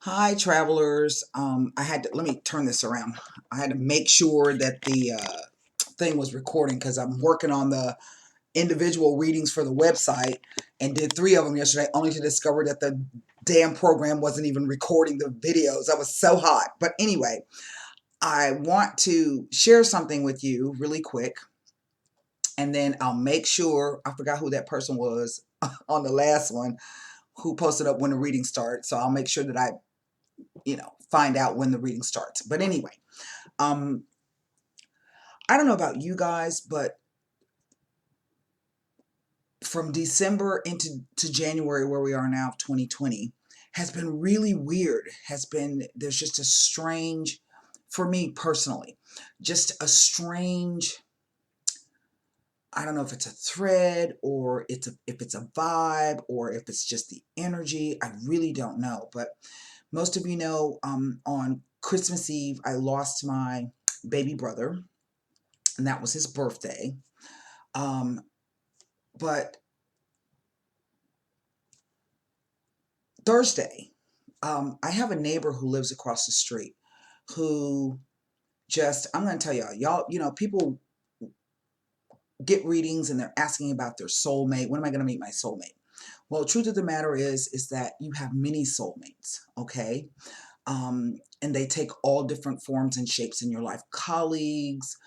Hi, travelers. Let me turn this around. I had to make sure that the thing was recording because I'm working on the individual readings for the website and did 3 of them yesterday, only to discover that the damn program wasn't even recording the videos. I was so hot. But anyway, I want to share something with you really quick, and then I'll make sure, I forgot who that person was on the last one who posted up when the reading starts. So I'll make sure that I find out when the reading starts. But anyway, um, I don't know about you guys, but from December into January, where we are now, 2020, has been really weird. There's just a strange, for me personally, just a strange, I don't know if it's a thread or if it's a vibe or if it's just the energy. I really don't know. But most of you know, on Christmas Eve, I lost my baby brother, and that was his birthday. Um, but Thursday, I have a neighbor who lives across the street who I'm going to tell y'all, people get readings and they're asking about their soulmate. When am I going to meet my soulmate? Well, the truth of the matter is that you have many soulmates, okay? And they take all different forms and shapes in your life. Colleagues,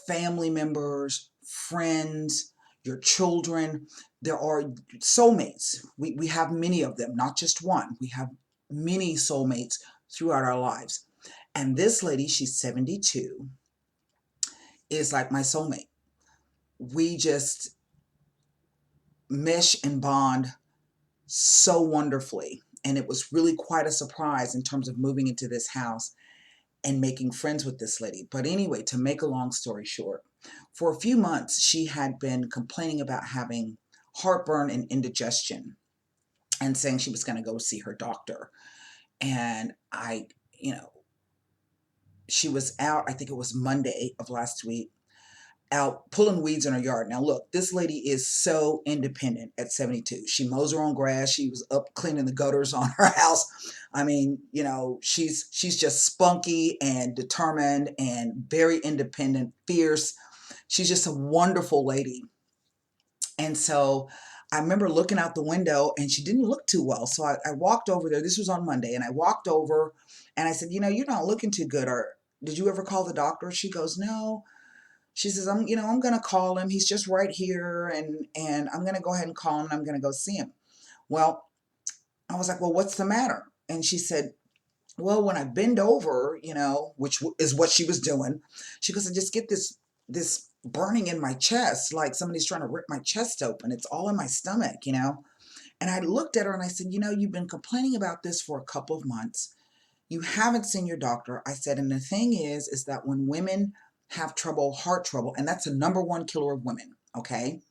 family members, friends, your children. There are soulmates. We have many of them, not just one. We have many soulmates throughout our lives. And this lady, she's 72, is like my soulmate. We just mesh and bond so wonderfully. And it was really quite a surprise in terms of moving into this house and making friends with this lady. But anyway, to make a long story short, for a few months, she had been complaining about having heartburn and indigestion and saying she was going to go see her doctor. And you know, she was out, I think it was Monday of last week, out pulling weeds in her yard. Now look, this lady is so independent at 72. She mows her own grass. She was up cleaning the gutters on her house. I mean, she's just spunky and determined and very independent, fierce. She's just a wonderful lady. And so I remember looking out the window and she didn't look too well. So I walked over there. This was on Monday. And I walked over and I said, you're not looking too good. Or did you ever call the doctor? She goes, no. She says, I'm going to call him. He's just right here. And I'm going to go ahead and call him and I'm going to go see him. Well, I was like, well, what's the matter? And she said, well, when I bend over, which is what she was doing, she goes, I just get this burning in my chest, like somebody's trying to rip my chest open. It's all in my stomach. And I looked at her and I said, you've been complaining about this for a couple of months. You haven't seen your doctor. I said, and the thing is that when women have trouble, heart trouble, and that's the number one killer of women, okay?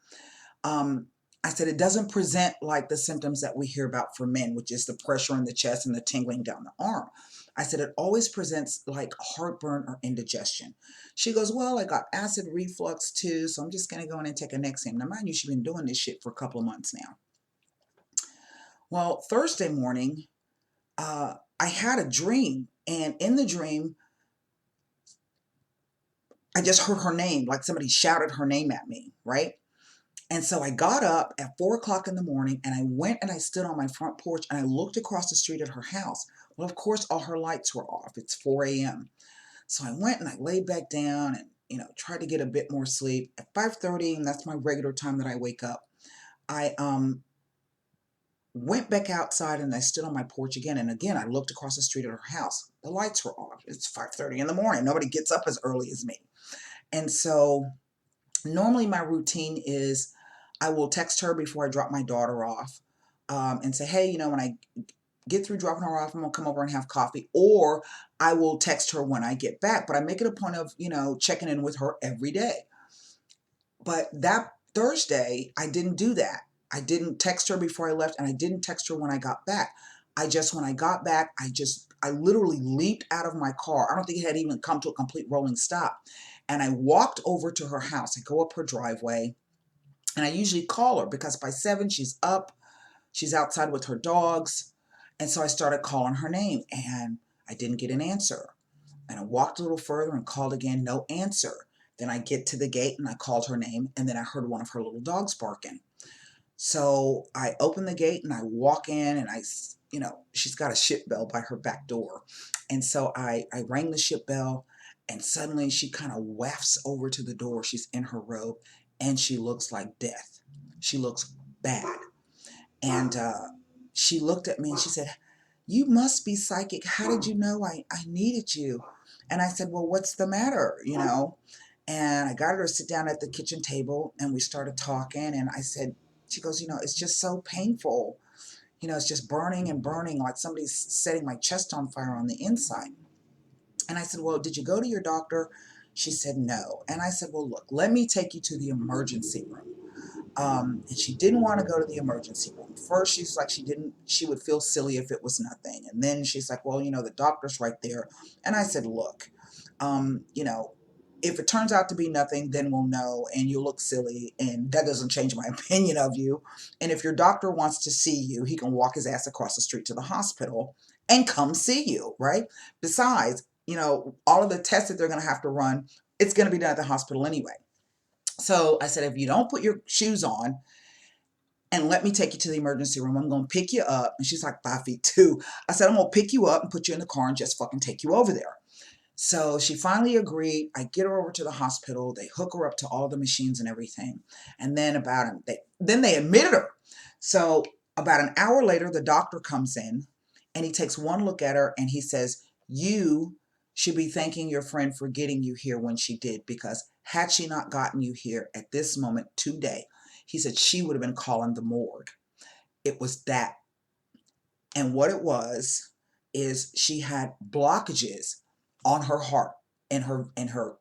I said, it doesn't present like the symptoms that we hear about for men, which is the pressure in the chest and the tingling down the arm. I said, it always presents like heartburn or indigestion. She goes, well, I got acid reflux too, so I'm just going to go in and take a Nexium. Now, mind you, she's been doing this shit for a couple of months now. Well, Thursday morning, I had a dream, and in the dream, I just heard her name, like somebody shouted her name at me, right? And so I got up at 4 o'clock in the morning and I went and I stood on my front porch and I looked across the street at her house. Well, of course, all her lights were off. It's 4 a.m. So I went and I laid back down and, tried to get a bit more sleep. At 5:30, and that's my regular time that I wake up, I went back outside and I stood on my porch again. And again, I looked across the street at her house. The lights were off. It's 5:30 in the morning. Nobody gets up as early as me. And so normally my routine is I will text her before I drop my daughter off, and say, hey, when I get through dropping her off, I'm going to come over and have coffee. Or I will text her when I get back. But I make it a point of, checking in with her every day. But that Thursday, I didn't do that. I didn't text her before I left, and I didn't text her when I got back. When I got back, I literally leaped out of my car. I don't think it had even come to a complete rolling stop. And I walked over to her house. I go up her driveway, and I usually call her because by 7 she's up. She's outside with her dogs. And so I started calling her name and I didn't get an answer. And I walked a little further and called again, no answer. Then I get to the gate and I called her name, and then I heard one of her little dogs barking. So I open the gate and I walk in, and she's got a ship bell by her back door. And so I rang the ship bell, and suddenly she kind of wafts over to the door. She's in her robe and she looks like death. She looks bad. And she looked at me and she said, "You must be psychic. How did you know I needed you?" And I said, "Well, what's the matter, you know?" And I got her to sit down at the kitchen table and we started talking. And I said, she goes, "It's just so painful. It's just burning and burning, like somebody's setting my chest on fire on the inside." And I said, "Well, did you go to your doctor?" She said, "No." And I said, "Well, look, let me take you to the emergency room." And she didn't want to go to the emergency room. First, she's like, she would feel silly if it was nothing. And then she's like, "Well, the doctor's right there." And I said, "Look, um, you know, if it turns out to be nothing, then we'll know and you'll look silly. And that doesn't change my opinion of you. And if your doctor wants to see you, he can walk his ass across the street to the hospital and come see you, right? Besides, all of the tests that they're going to have to run, it's going to be done at the hospital anyway." So I said, "If you don't put your shoes on and let me take you to the emergency room, I'm going to pick you up." And she's like 5'2". I said, "I'm going to pick you up and put you in the car and just fucking take you over there." So she finally agreed. I get her over to the hospital. They hook her up to all the machines and everything. And then they admitted her. So about an hour later, the doctor comes in and he takes one look at her and he says, "You should be thanking your friend for getting you here when she did, because had she not gotten you here at this moment today," he said, "she would have been calling the morgue." It was that. And what it was is she had blockages on her heart and her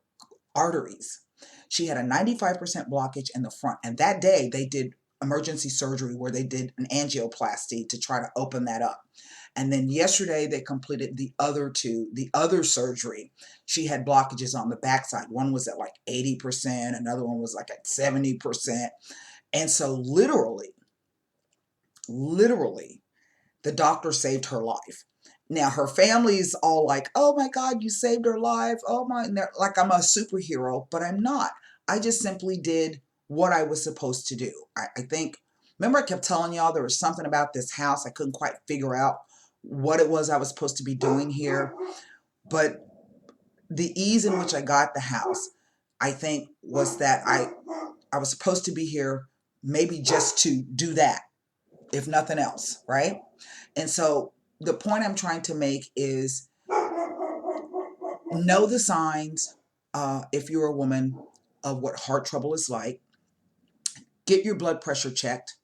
arteries. She had a 95% blockage in the front. And that day they did emergency surgery where they did an angioplasty to try to open that up. And then yesterday they completed the other surgery. She had blockages on the backside. One was at like 80%, another one was like at 70%. And so literally, the doctor saved her life. Now her family's all like, "Oh my God, you saved her life. Oh my," and they're like I'm a superhero, but I'm not. I just simply did what I was supposed to do. I think, remember I kept telling y'all there was something about this house. I couldn't quite figure out what it was I was supposed to be doing here. But the ease in which I got the house, I think, was that I was supposed to be here maybe just to do that, if nothing else, right? And so the point I'm trying to make is know the signs, if you're a woman, of what heart trouble is like. Get your blood pressure checked.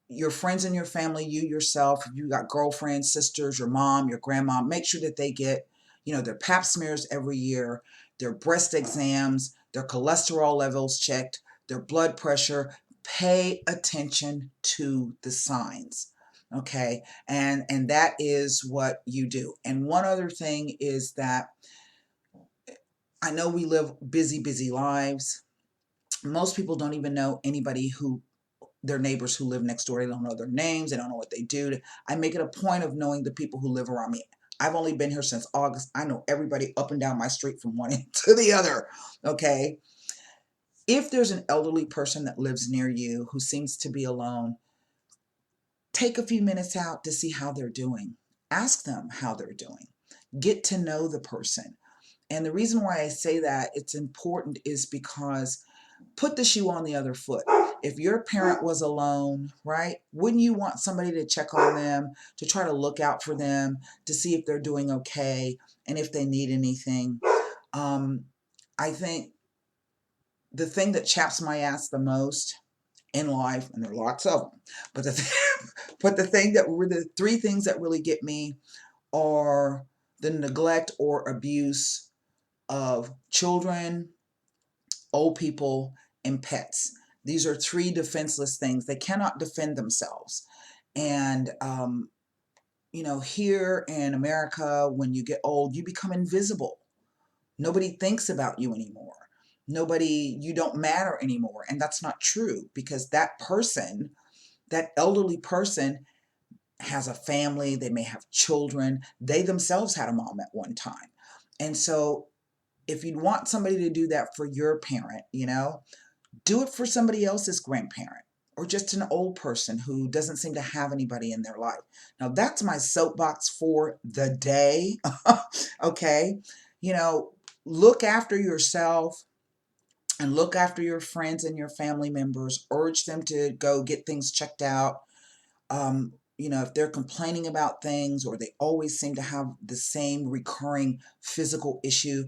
Your friends and your family, you yourself, if you got girlfriends, sisters, your mom, your grandma, make sure that they get, their pap smears every year, their breast exams, their cholesterol levels checked, their blood pressure. Pay attention to the signs. Okay. And that is what you do. And one other thing is that I know we live busy lives. Most people don't even know anybody their neighbors who live next door. They don't know their names. They don't know what they do. I make it a point of knowing the people who live around me. I've only been here since August. I know everybody up and down my street from one end to the other. Okay. If there's an elderly person that lives near you who seems to be alone, take a few minutes out to see how they're doing. Ask them how they're doing. Get to know the person. And the reason why I say that it's important is because put the shoe on the other foot. If your parent was alone, right, wouldn't you want somebody to check on them, to try to look out for them, to see if they're doing okay and if they need anything? I think the thing that chaps my ass the most in life, and there are lots of them, but the three things that really get me are the neglect or abuse of children, old people, and pets. These are three defenseless things. They cannot defend themselves. And, here in America, when you get old, you become invisible. Nobody thinks about you anymore. You don't matter anymore. And that's not true, because that elderly person, has a family, they may have children, they themselves had a mom at one time. And so if you want somebody to do that for your parent, you know, do it for somebody else's grandparent or just an old person who doesn't seem to have anybody in their life. Now, that's my soapbox for the day. Okay. You know, look after yourself and look after your friends and your family members. Urge them to go get things checked out. You know, if they're complaining about things or they always seem to have the same recurring physical issue,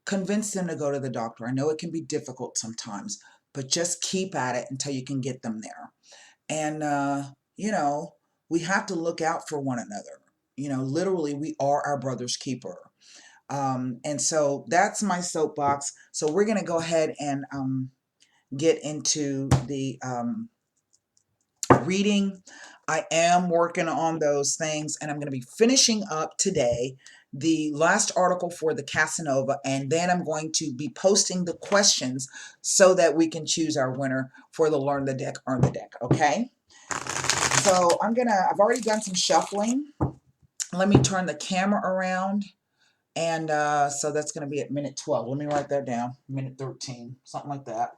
convince them to go to the doctor. I know it can be difficult sometimes, but just keep at it until you can get them there. And, you know, we have to look out for one another. You know, literally, we are our brother's keeper. And so that's my soapbox. So we're going to go ahead and get into the reading. I am working on those things, and I'm going to be finishing up today the last article for the Casanova, and then I'm going to be posting the questions so that we can choose our winner for the Learn the Deck, Earn the Deck, okay? So I've already done some shuffling. Let me turn the camera around, and so that's going to be at minute 12. Let me write that down, minute 13, something like that.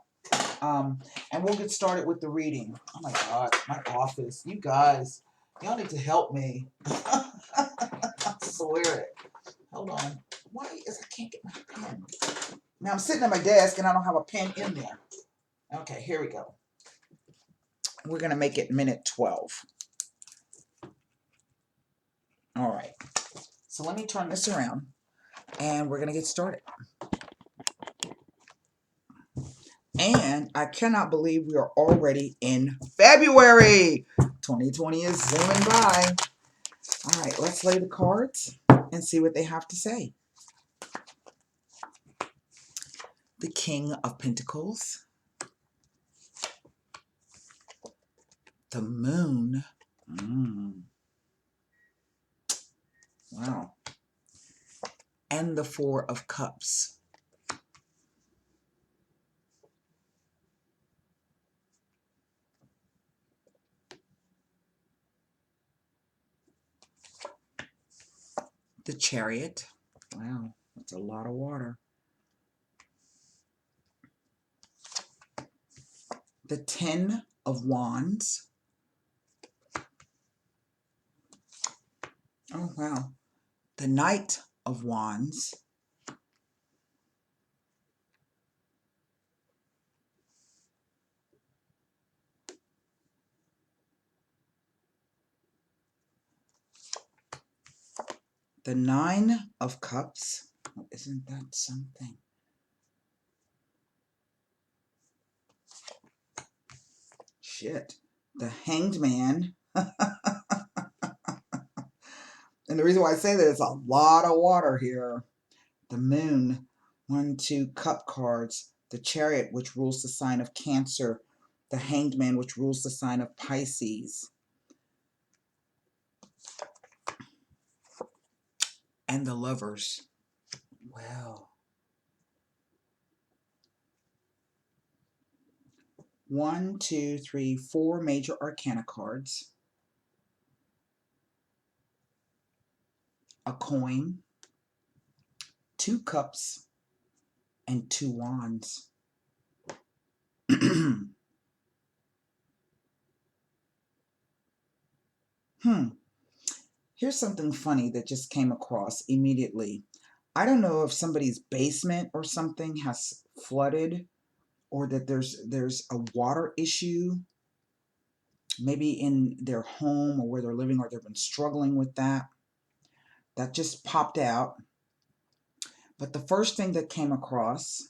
And we'll get started with the reading. Oh my God, my office. You guys, y'all need to help me. I swear it. Hold on. Why is I can't get my pen? Now I'm sitting at my desk and I don't have a pen in there. Okay, here we go. We're going to make it minute 12. All right. So let me turn this around and we're going to get started. And I cannot believe we are already in February. 2020 is zooming by. All right, let's lay the cards and see what they have to say. The King of Pentacles. The Moon. Wow. And the Four of Cups. The Chariot. Wow, that's a lot of water. The Ten of Wands. Oh, wow. The Knight of Wands. The Nine of Cups. Oh, isn't that something? Shit. The Hanged Man. And the reason why I say that is a lot of water here. The Moon. 1, 2 cup cards. The Chariot, which rules the sign of Cancer. The Hanged Man, which rules the sign of Pisces. And the Lovers. Wow. 1, 2, 3, 4 major arcana cards. A coin. 2 cups. And 2 wands. Here's something funny that just came across immediately. I don't know if somebody's basement or something has flooded or that there's a water issue maybe in their home or where they're living, or they've been struggling with that. That just popped out. But the first thing that came across,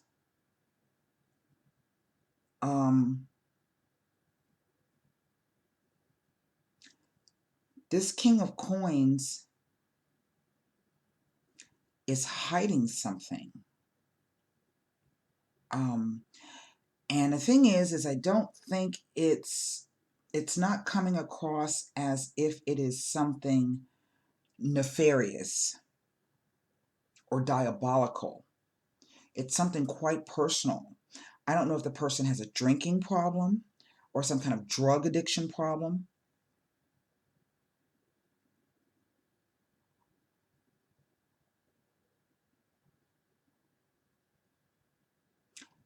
this King of Coins is hiding something. And the thing is I don't think it's not coming across as if it is something nefarious or diabolical. It's something quite personal. I don't know if the person has a drinking problem or some kind of drug addiction problem.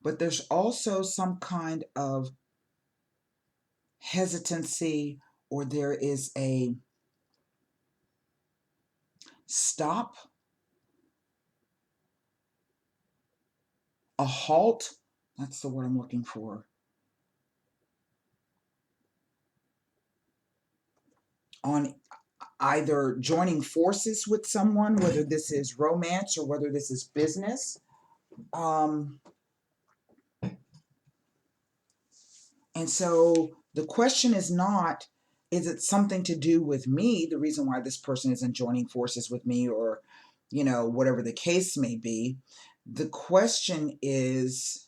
but there's also some kind of hesitancy, or there is a stop, a halt. That's the word I'm looking for. On either joining forces with someone, whether this is romance or whether this is business. Um, and so the question is not, is it something to do with me, the reason why this person isn't joining forces with me, or, whatever the case may be. The question is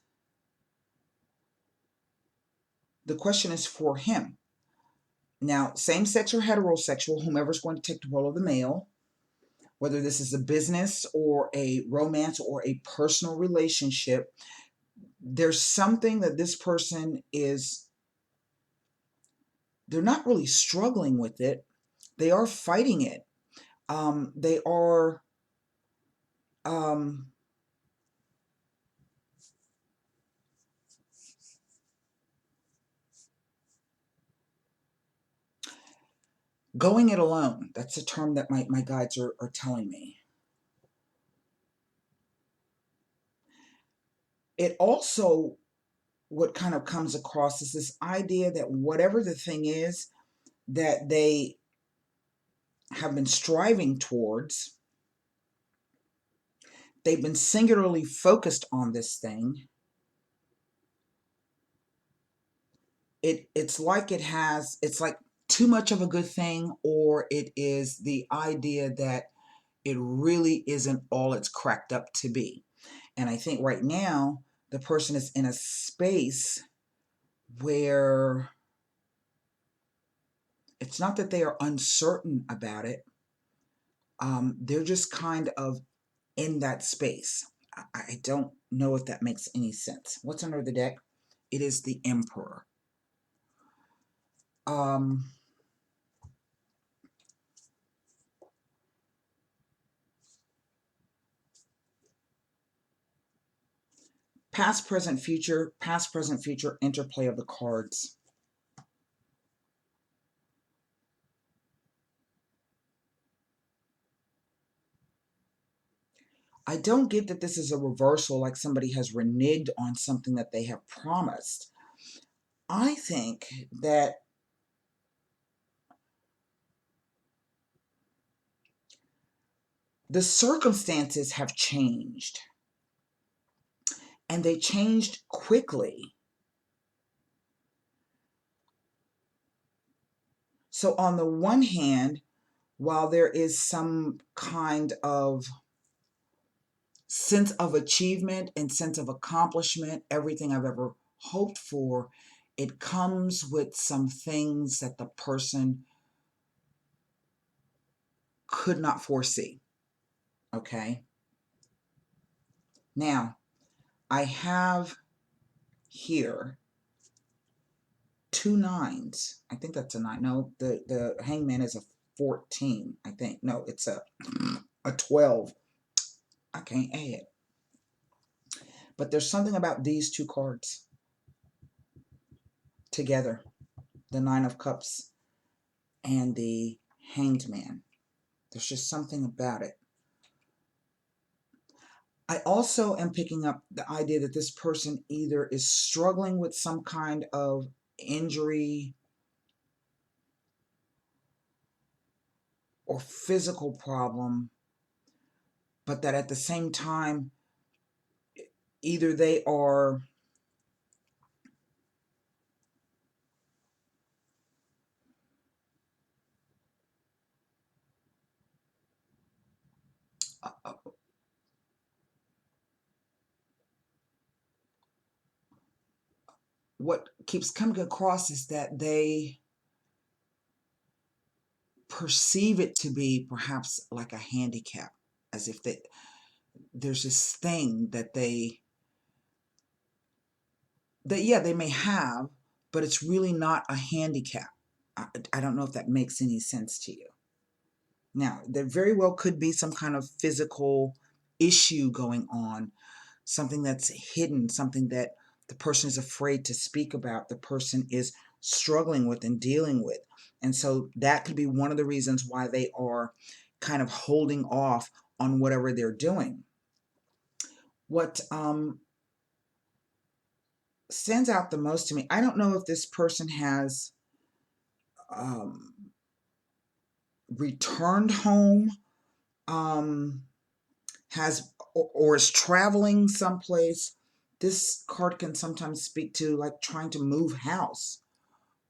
for him. Now, same-sex or heterosexual, whomever's going to take the role of the male, whether this is a business or a romance or a personal relationship, there's something that this person they're not really struggling with it. They are fighting it. They are going it alone. That's a term that my guides are telling me. It also, what kind of comes across is this idea that whatever the thing is that they have been striving towards, they've been singularly focused on this thing. It's like it's like too much of a good thing, or it is the idea that it really isn't all it's cracked up to be. And I think right now the person is in a space where it's not that they are uncertain about it. They're just kind of in that space. I don't know if that makes any sense. What's under the deck? It is the Emperor. Past, present, future interplay of the cards. I don't get that this is a reversal, like somebody has reneged on something that they have promised. I think that the circumstances have changed, and they changed quickly. So on the one hand, while there is some kind of sense of achievement and sense of accomplishment, everything I've ever hoped for, it comes with some things that the person could not foresee. Okay. Now, I have here 2 9s. I think that's a 9. No, the hangman is a 14, I think. No, it's a 12. I can't add. But there's something about these 2 cards together, the 9 of Cups and the Hanged Man. There's just something about it. I also am picking up the idea that this person either is struggling with some kind of injury or physical problem, but that at the same time, either they are what keeps coming across is that they perceive it to be perhaps like a handicap, as if there's this thing that yeah, they may have, but it's really not a handicap. I don't know if that makes any sense to you. Now, there very well could be some kind of physical issue going on. something that's hidden, something that the person is afraid to speak about, the person is struggling with and dealing with. And so that could be one of the reasons why they are kind of holding off on whatever they're doing. What stands out the most to me, I don't know if this person has um, returned home, um, has or is traveling someplace. This card can sometimes speak to like trying to move house,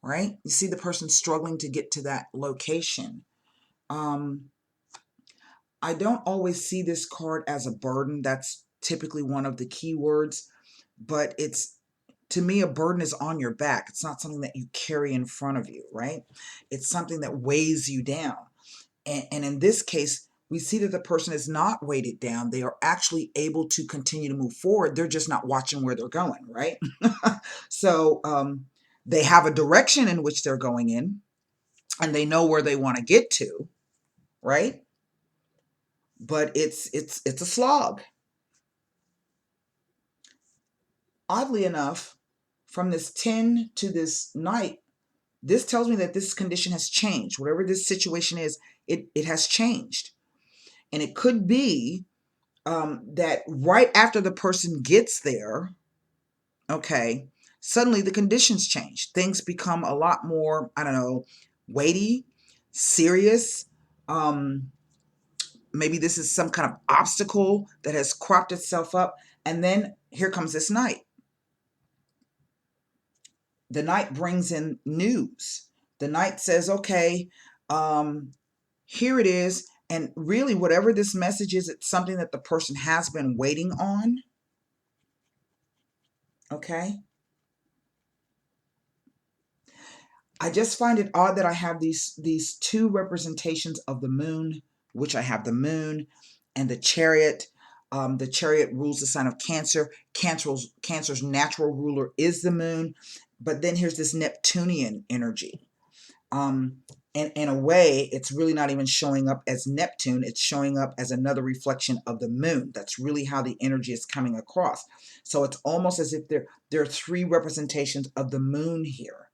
right? You see the person struggling to get to that location. Um, I don't always see this card as a burden. That's typically one of the key words, but it's, to me, a burden is on your back. It's not something that you carry in front of you, right? It's something that weighs you down. And in this case, we see that the person is not weighted down. They are actually able to continue to move forward. They're just not watching where they're going, right? So they have a direction in which they're going in, and they know where they want to get to, right? But it's a slog. Oddly enough, from this 10 to this night, this tells me that this condition has changed. Whatever this situation is, it has changed. And it could be that right after the person gets there, okay, suddenly the conditions change. Things become a lot more, I don't know, weighty, serious. Um, Maybe this is some kind of obstacle that has cropped itself up. And then here comes this night. The night brings in news. The night says, okay, um, here it is. And really, whatever this message is, it's something that the person has been waiting on. Okay. I just find it odd that I have these two representations of the moon, which I have the moon and the chariot. The chariot rules the sign of Cancer. Cancer's natural ruler is the moon, but then here's this Neptunian energy. And in a way, it's really not even showing up as Neptune. It's showing up as another reflection of the moon. That's really how the energy is coming across. So it's almost as if there are three representations of the moon here.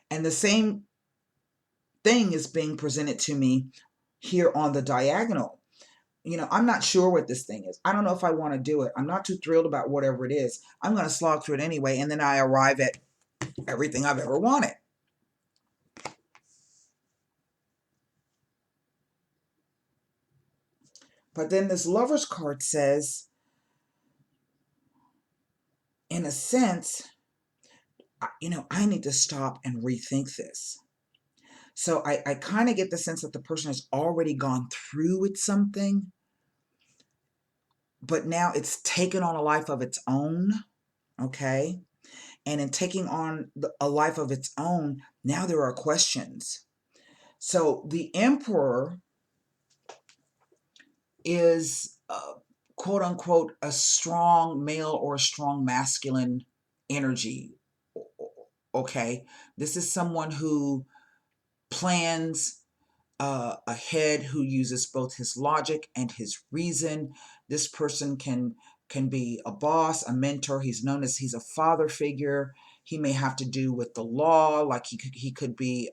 And the same thing is being presented to me here on the diagonal. I'm not sure what this thing is. I don't know if I want to do it. I'm not too thrilled about whatever it is. I'm going to slog through it anyway, and then I arrive at everything I've ever wanted. But then this Lover's card says, in a sense, I need to stop and rethink this. So I kind of get the sense that the person has already gone through with something, but now it's taken on a life of its own, okay? And in taking on a life of its own, now there are questions. So the Emperor is, quote unquote, a strong male or a strong masculine energy. Okay, this is someone who plans ahead, who uses both his logic and his reason. This person can be a boss, a mentor. He's a father figure. He may have to do with the law, like he could be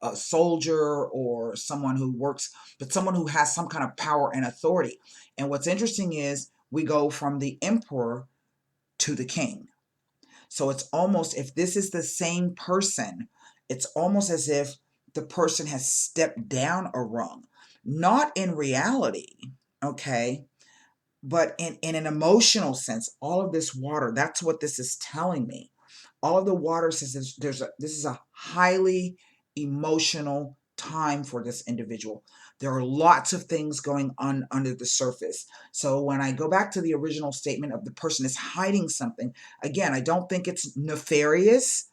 a soldier or someone who works, but someone who has some kind of power and authority. And what's interesting is we go from the emperor to the king. So it's almost, if this is the same person, it's almost as if the person has stepped down a rung. Not in reality, okay, but in an emotional sense. All of this water, that's what this is telling me. All of the water says this is a highly emotional time for this individual. There are lots of things going on under the surface. So when I go back to the original statement of the person is hiding something, again, I don't think it's nefarious,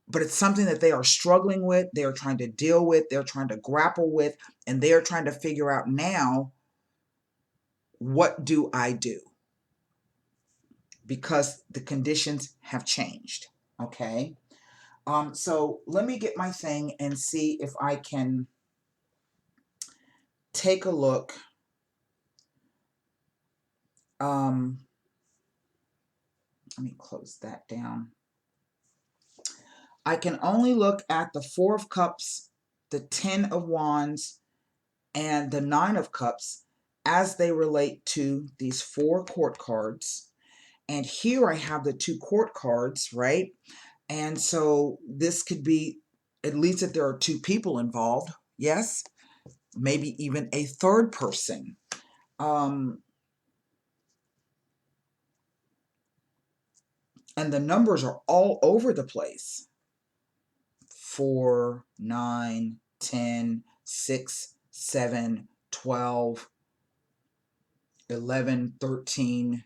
but it's something that they are struggling with, they are trying to deal with, they're trying to grapple with, and they're trying to figure out now, what do I do? Because the conditions have changed, okay? So let me get my thing and see if I can take a look Let me close that down. I can only look at the Four of Cups, the Ten of Wands, and the Nine of Cups as they relate to these four court cards. And here I have the two court cards, right? And so this could be, at least if there are two people involved, yes, maybe even a third person. And the numbers are all over the place. 4, 9, 10, 6, 7, 12, 11, 13,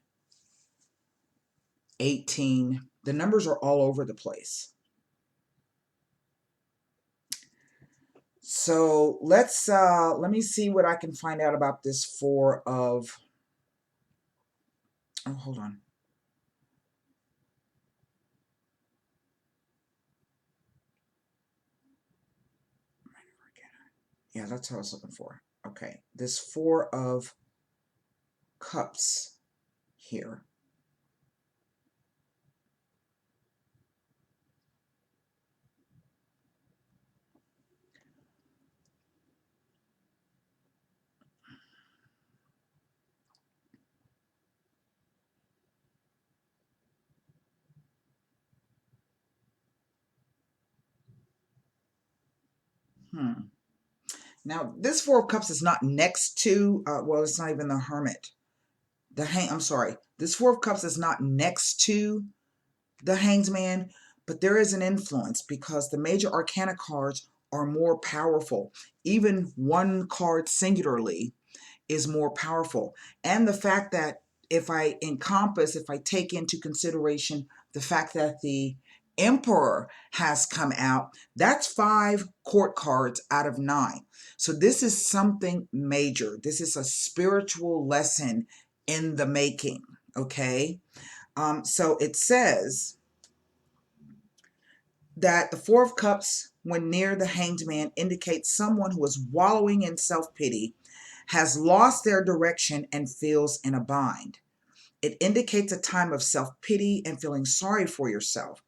18. The numbers are all over the place. So let me see what I can find out about this Four of, oh, hold on. Yeah, that's what I was looking for. Okay, this Four of Cups here. Now, this Four of Cups is not next to, well, it's not even the Hermit. I'm sorry. This Four of Cups is not next to the Hanged Man, but there is an influence because the major arcana cards are more powerful. Even one card singularly is more powerful. And the fact that if I take into consideration the fact that the Emperor has come out, that's 5 court cards out of 9. So this is something major. This is a spiritual lesson in the making, okay? So it says that the Four of Cups, when near the Hanged Man, indicates someone who is wallowing in self-pity, has lost their direction, and feels in a bind. It indicates a time of self-pity and feeling sorry for yourself.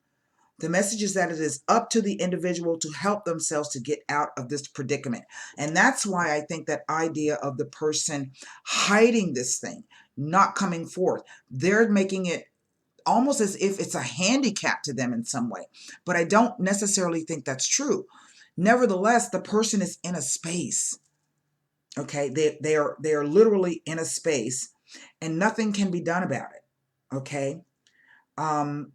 The message is that it is up to the individual to help themselves to get out of this predicament. And that's why I think that idea of the person hiding this thing, not coming forth, they're making it almost as if it's a handicap to them in some way. But I don't necessarily think that's true. Nevertheless, the person is in a space. Okay, they are literally in a space, and nothing can be done about it. Okay, um,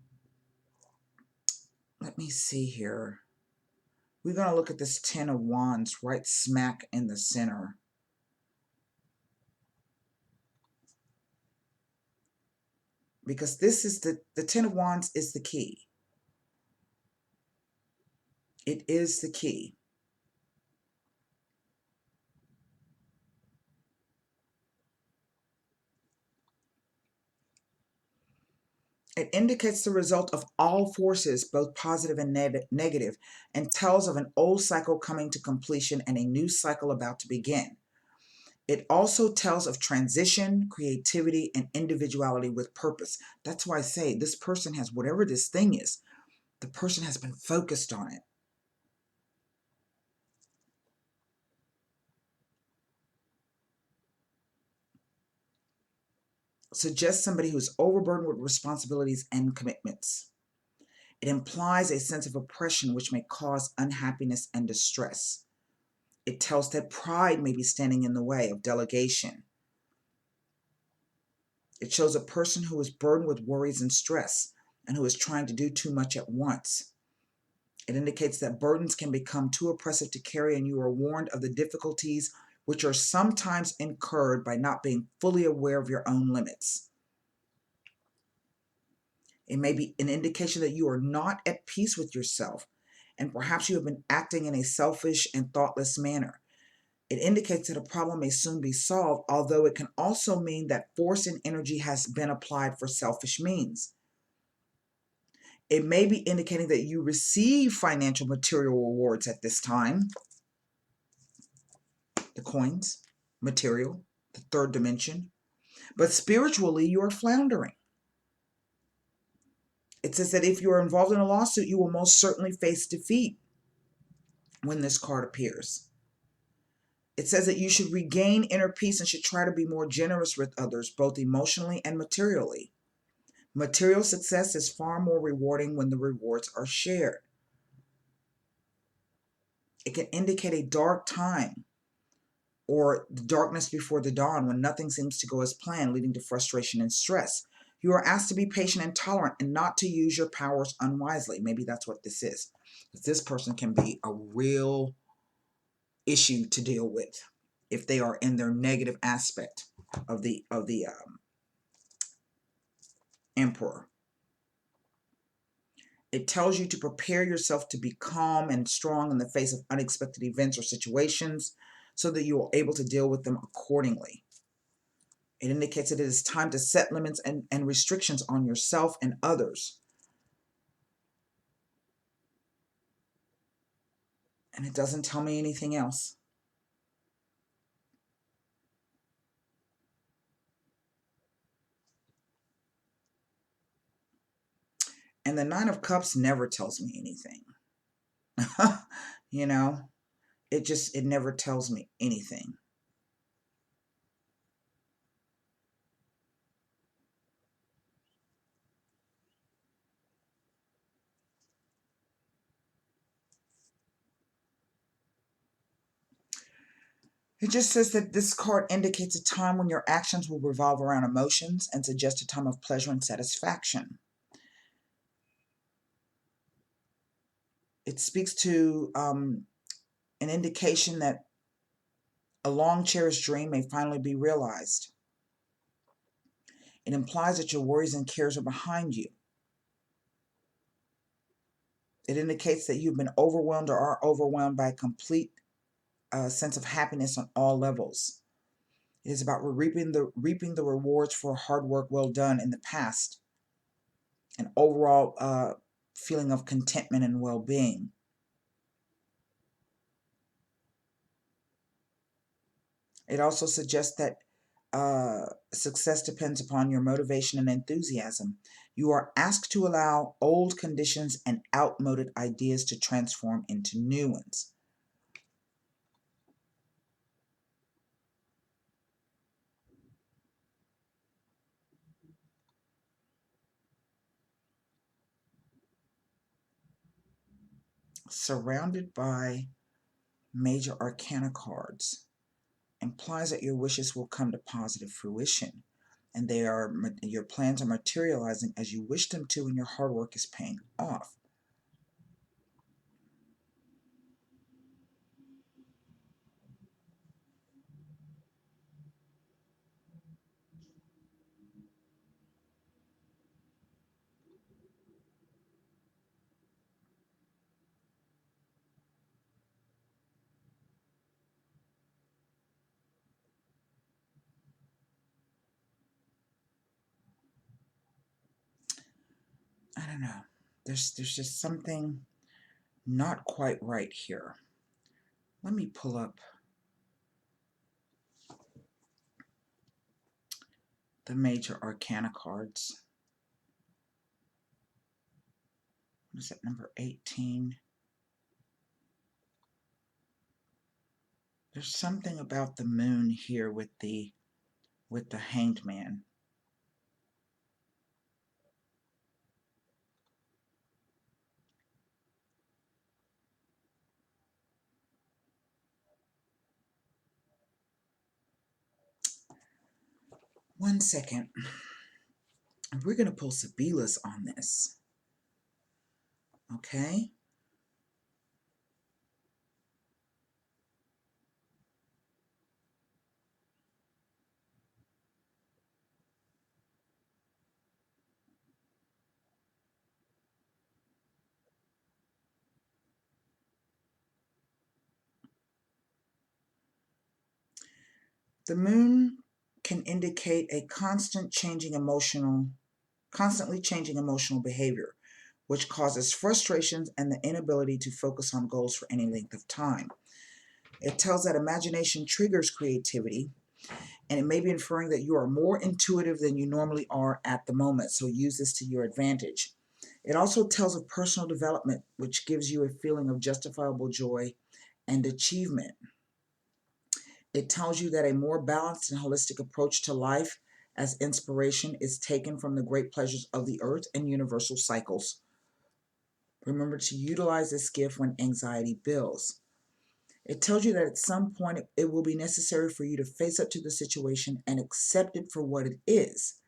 let me see here. We're gonna look at this Ten of Wands right smack in the center. Because this is the Ten of Wands is the key. It is the key. It indicates the result of all forces, both positive and negative, and tells of an old cycle coming to completion and a new cycle about to begin. It also tells of transition, creativity, and individuality with purpose. That's why I say this person has whatever this thing is, the person has been focused on it. Suggests somebody who's overburdened with responsibilities and commitments. It implies a sense of oppression which may cause unhappiness and distress. It tells that pride may be standing in the way of delegation. It shows a person who is burdened with worries and stress and who is trying to do too much at once. It indicates that burdens can become too oppressive to carry, and you are warned of the difficulties which are sometimes incurred by not being fully aware of your own limits. It may be an indication that you are not at peace with yourself, and perhaps you have been acting in a selfish and thoughtless manner. It indicates that a problem may soon be solved, although it can also mean that force and energy has been applied for selfish means. It may be indicating that you receive financial material rewards at this time. The coins, material, the third dimension. But spiritually, you are floundering. It says that if you are involved in a lawsuit, you will most certainly face defeat when this card appears. It says that you should regain inner peace and should try to be more generous with others, both emotionally and materially. Material success is far more rewarding when the rewards are shared. It can indicate a dark time or the darkness before the dawn when nothing seems to go as planned, leading to frustration and stress. You are asked to be patient and tolerant and not to use your powers unwisely. Maybe that's what this is. This person can be a real issue to deal with if they are in their negative aspect of the emperor. It tells you to prepare yourself to be calm and strong in the face of unexpected events or situations so that you are able to deal with them accordingly. It indicates that it is time to set limits and restrictions on yourself and others. And it doesn't tell me anything else. And the Nine of Cups never tells me anything. You know, it never tells me anything. It just says that this card indicates a time when your actions will revolve around emotions and suggest a time of pleasure and satisfaction. It speaks to an indication that a long cherished dream may finally be realized. It implies that your worries and cares are behind you. It indicates that you've been overwhelmed or are overwhelmed by a complete sense of happiness on all levels. It is about reaping the rewards for hard work well done in the past, an overall feeling of contentment and well-being. It also suggests that success depends upon your motivation and enthusiasm. You are asked to allow old conditions and outmoded ideas to transform into new ones. Surrounded by major arcana cards implies that your wishes will come to positive fruition, and your plans are materializing as you wish them to, and your hard work is paying off. I don't know. There's just something not quite right here. Let me pull up the major arcana cards. What is that, number 18? There's something about the moon here with the Hanged Man. One second. We're going to pull Sabila's on this. Okay? The moon can indicate a constantly changing emotional behavior, which causes frustrations and the inability to focus on goals for any length of time. It tells that imagination triggers creativity, And it may be inferring that you are more intuitive than you normally are at the moment, so use this to your advantage. It also tells of personal development, which gives you a feeling of justifiable joy and achievement. It tells you that a more balanced and holistic approach to life as inspiration is taken from the great pleasures of the earth and universal cycles. Remember to utilize this gift when anxiety builds. It tells you that at some point it will be necessary for you to face up to the situation and accept it for what it is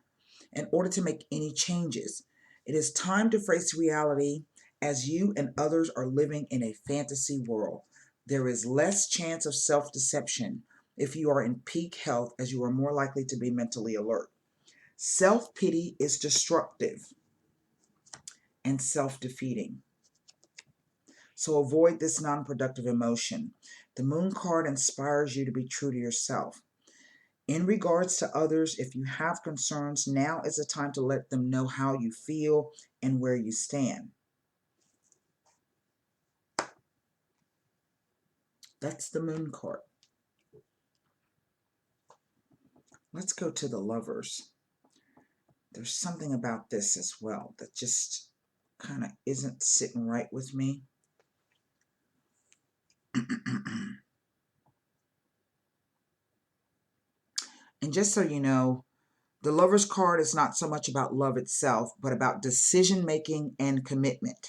in order to make any changes. It is time to face reality as you and others are living in a fantasy world. There is less chance of self-deception if you are in peak health, as you are more likely to be mentally alert. Self-pity is destructive and self-defeating. So avoid this non-productive emotion. The Moon card inspires you to be true to yourself. In regards to others, if you have concerns, now is the time to let them know how you feel and where you stand. That's the Moon card. Let's go to the Lovers. There's something about this as well that just kind of isn't sitting right with me. And just so you know, the Lover's card is not so much about love itself, but about decision making and commitment.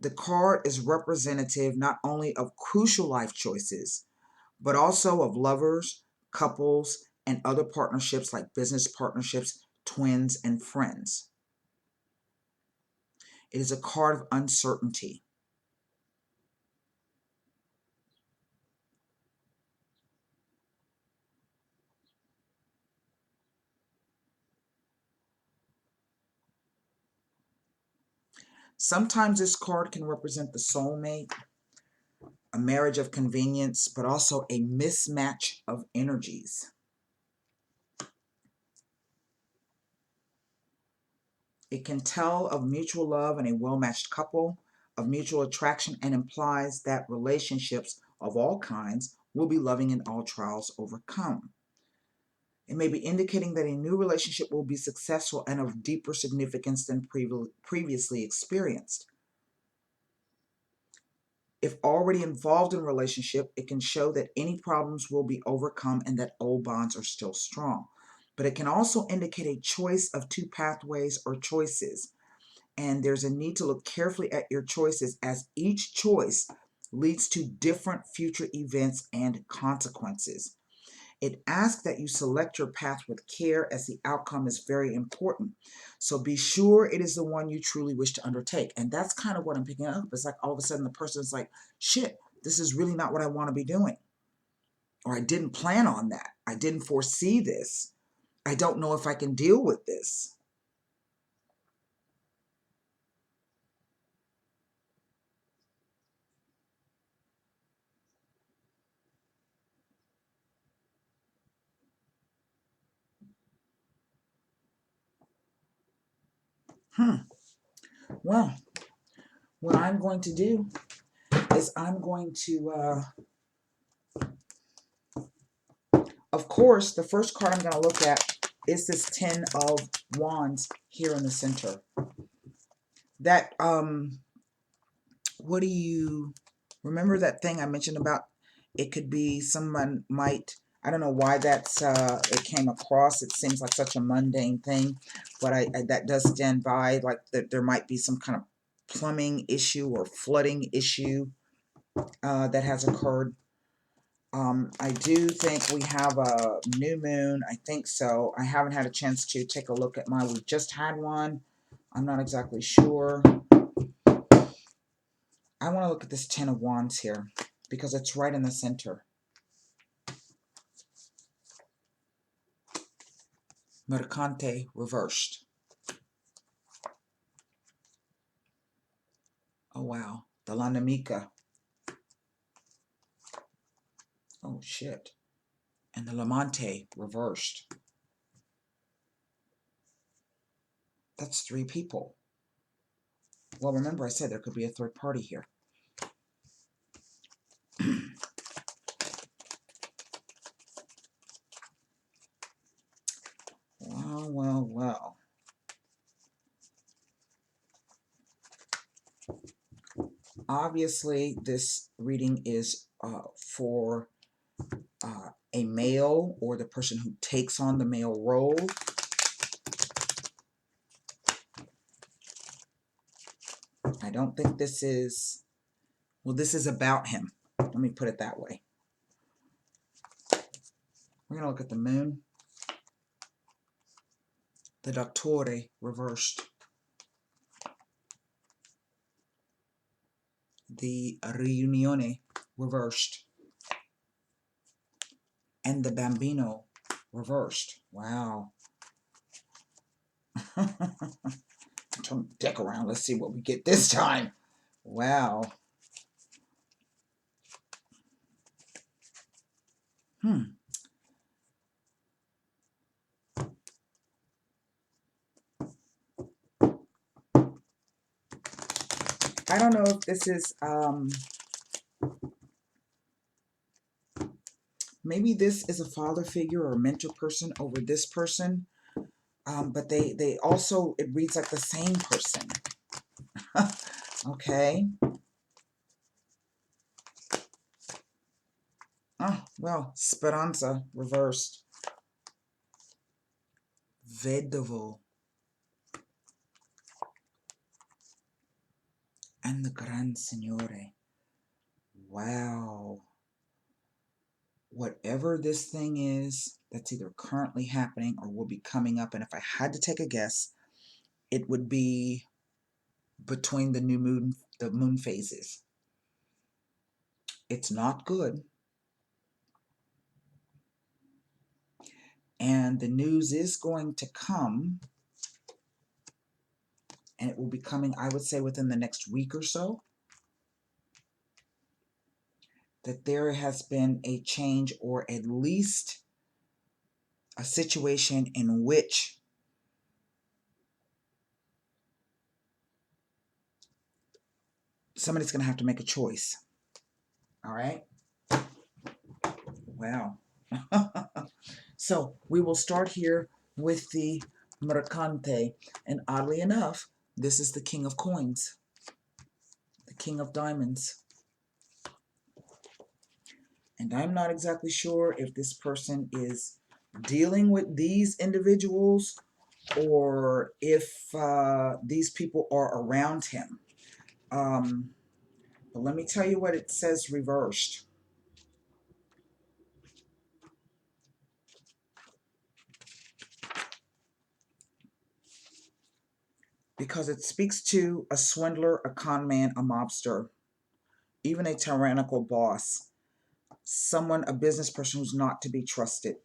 The card is representative not only of crucial life choices, but also of lovers, couples, and other partnerships like business partnerships, twins, and friends. It is a card of uncertainty. Sometimes this card can represent the soulmate, a marriage of convenience, but also a mismatch of energies. It can tell of mutual love and a well-matched couple, of mutual attraction, and implies that relationships of all kinds will be loving and all trials overcome. It may be indicating that a new relationship will be successful and of deeper significance than previously experienced. If already involved in a relationship, it can show that any problems will be overcome and that old bonds are still strong. But it can also indicate a choice of two pathways or choices. And there's a need to look carefully at your choices, as each choice leads to different future events and consequences. It asks that you select your path with care, as the outcome is very important. So be sure it is the one you truly wish to undertake. And that's kind of what I'm picking up. It's like all of a sudden the person's like, shit, this is really not what I want to be doing. Or I didn't plan on that. I didn't foresee this. I don't know if I can deal with this. Well, what I'm going to do is I'm going to, of course, the first card I'm going to look at is this Ten of Wands here in the center. That, what do you, remember that thing I mentioned about it could be someone might, I don't know why that's, it came across. It seems like such a mundane thing, but I that does stand by, like that there might be some kind of plumbing issue or flooding issue that has occurred. I do think we have a new moon. I think so. I haven't had a chance to take a look at mine. We just had one. I'm not exactly sure. I want to look at this Ten of Wands here because it's right in the center. Mercante reversed. Oh, wow. The Lanamika. Oh, shit. And the Lamante reversed. That's three people. Well, remember I said there could be a third party here. Well, well, well. Obviously, this reading is for a male or the person who takes on the male role. I don't think this is, well, this is about him. Let me put it that way. We're going to look at the moon. The Dottore reversed. The Riunione reversed. And the Bambino reversed. Wow. Turn the deck around. Let's see what we get this time. Wow. I don't know if this is, maybe this is a father figure or a mentor person over this person. But they also, it reads like the same person. Okay. Oh, well, Speranza reversed. Vedovo. And the Gran Signore. Wow. Whatever this thing is that's either currently happening or will be coming up, and if I had to take a guess, it would be between the moon phases. It's not good. And the news is going to come, and it will be coming, I would say, within the next week or so, that there has been a change, or at least a situation in which somebody's going to have to make a choice. All right? Wow. So we will start here with the Mercante. And oddly enough, this is the King of Coins, the King of Diamonds. And I'm not exactly sure if this person is dealing with these individuals or if these people are around him. But let me tell you what it says reversed. Because it speaks to a swindler, a con man, a mobster, even a tyrannical boss, someone, a business person who's not to be trusted.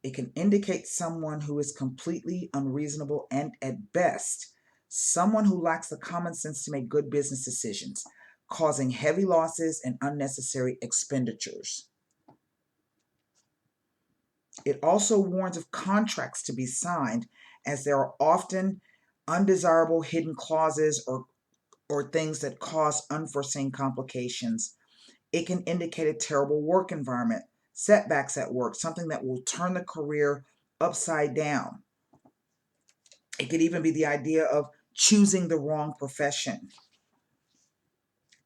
It can indicate someone who is completely unreasonable and, at best, someone who lacks the common sense to make good business decisions, causing heavy losses and unnecessary expenditures. It also warns of contracts to be signed, as there are often undesirable hidden clauses or things that cause unforeseen complications. It can indicate a terrible work environment, setbacks at work, something that will turn the career upside down. It could even be the idea of choosing the wrong profession.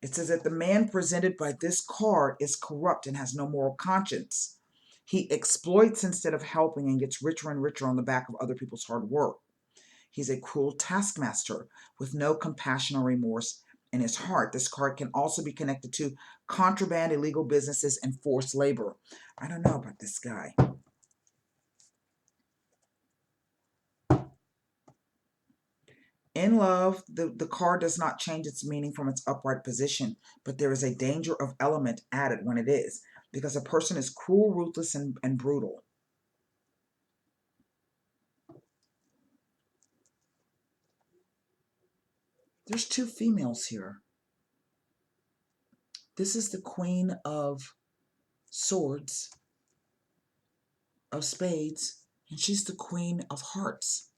It says that the man presented by this card is corrupt and has no moral conscience. He exploits instead of helping and gets richer and richer on the back of other people's hard work. He's a cruel taskmaster with no compassion or remorse in his heart. This card can also be connected to contraband, illegal businesses, and forced labor. I don't know about this guy. In love, the card does not change its meaning from its upright position, but there is a danger of element added when it is, because a person is cruel, ruthless, and brutal. There's two females here. This is the Queen of Swords, of Spades, and she's the Queen of Hearts.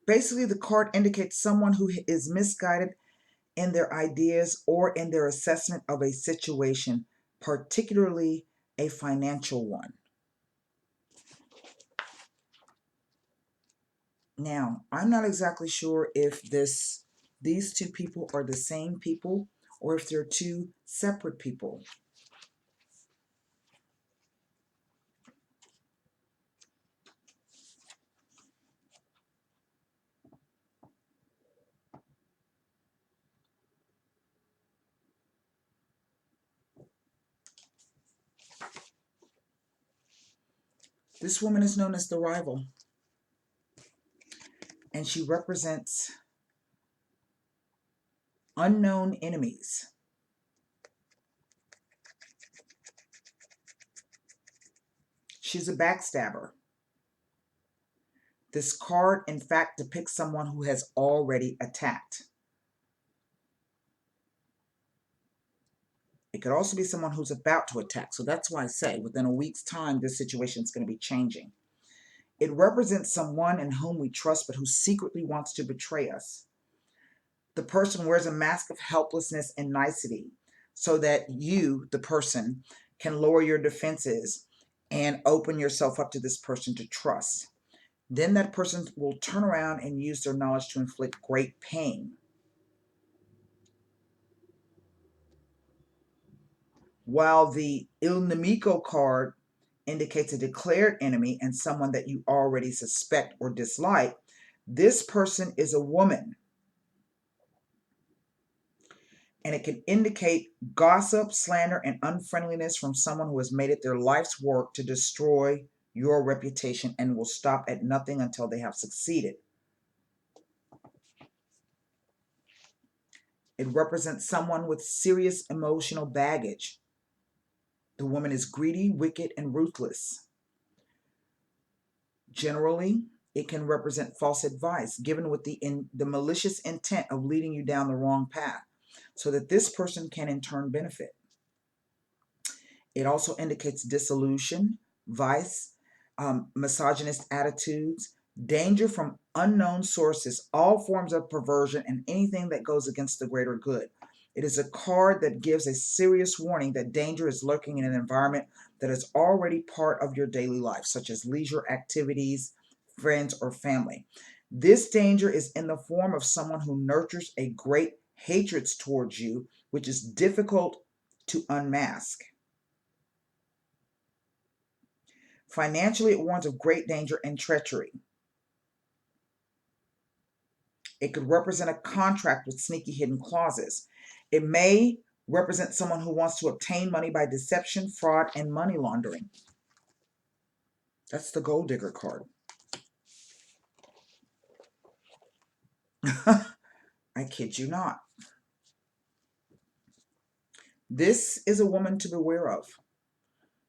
Basically, the card indicates someone who is misguided in their ideas or in their assessment of a situation, particularly a financial one. Now, I'm not exactly sure if these two people are the same people or if they're two separate people. This woman is known as the rival, and she represents unknown enemies. She's a backstabber. This card, in fact, depicts someone who has already attacked. It could also be someone who's about to attack. So that's why I say within a week's time, this situation is going to be changing. It represents someone in whom we trust, but who secretly wants to betray us. The person wears a mask of helplessness and nicety so that you, the person, can lower your defenses and open yourself up to this person to trust. Then that person will turn around and use their knowledge to inflict great pain. While the Il Nemico card indicates a declared enemy and someone that you already suspect or dislike, this person is a woman. And it can indicate gossip, slander, and unfriendliness from someone who has made it their life's work to destroy your reputation and will stop at nothing until they have succeeded. It represents someone with serious emotional baggage. The woman is greedy, wicked, and ruthless. Generally, it can represent false advice given with the malicious intent of leading you down the wrong path so that this person can in turn benefit. It also indicates dissolution, vice, misogynist attitudes, danger from unknown sources, all forms of perversion, and anything that goes against the greater good. It is a card that gives a serious warning that danger is lurking in an environment that is already part of your daily life, such as leisure activities, friends, or family. This danger is in the form of someone who nurtures a great hatred towards you, which is difficult to unmask. Financially, it warns of great danger and treachery. It could represent a contract with sneaky hidden clauses. It may represent someone who wants to obtain money by deception, fraud, and money laundering. That's the gold digger card. I kid you not. This is a woman to beware of.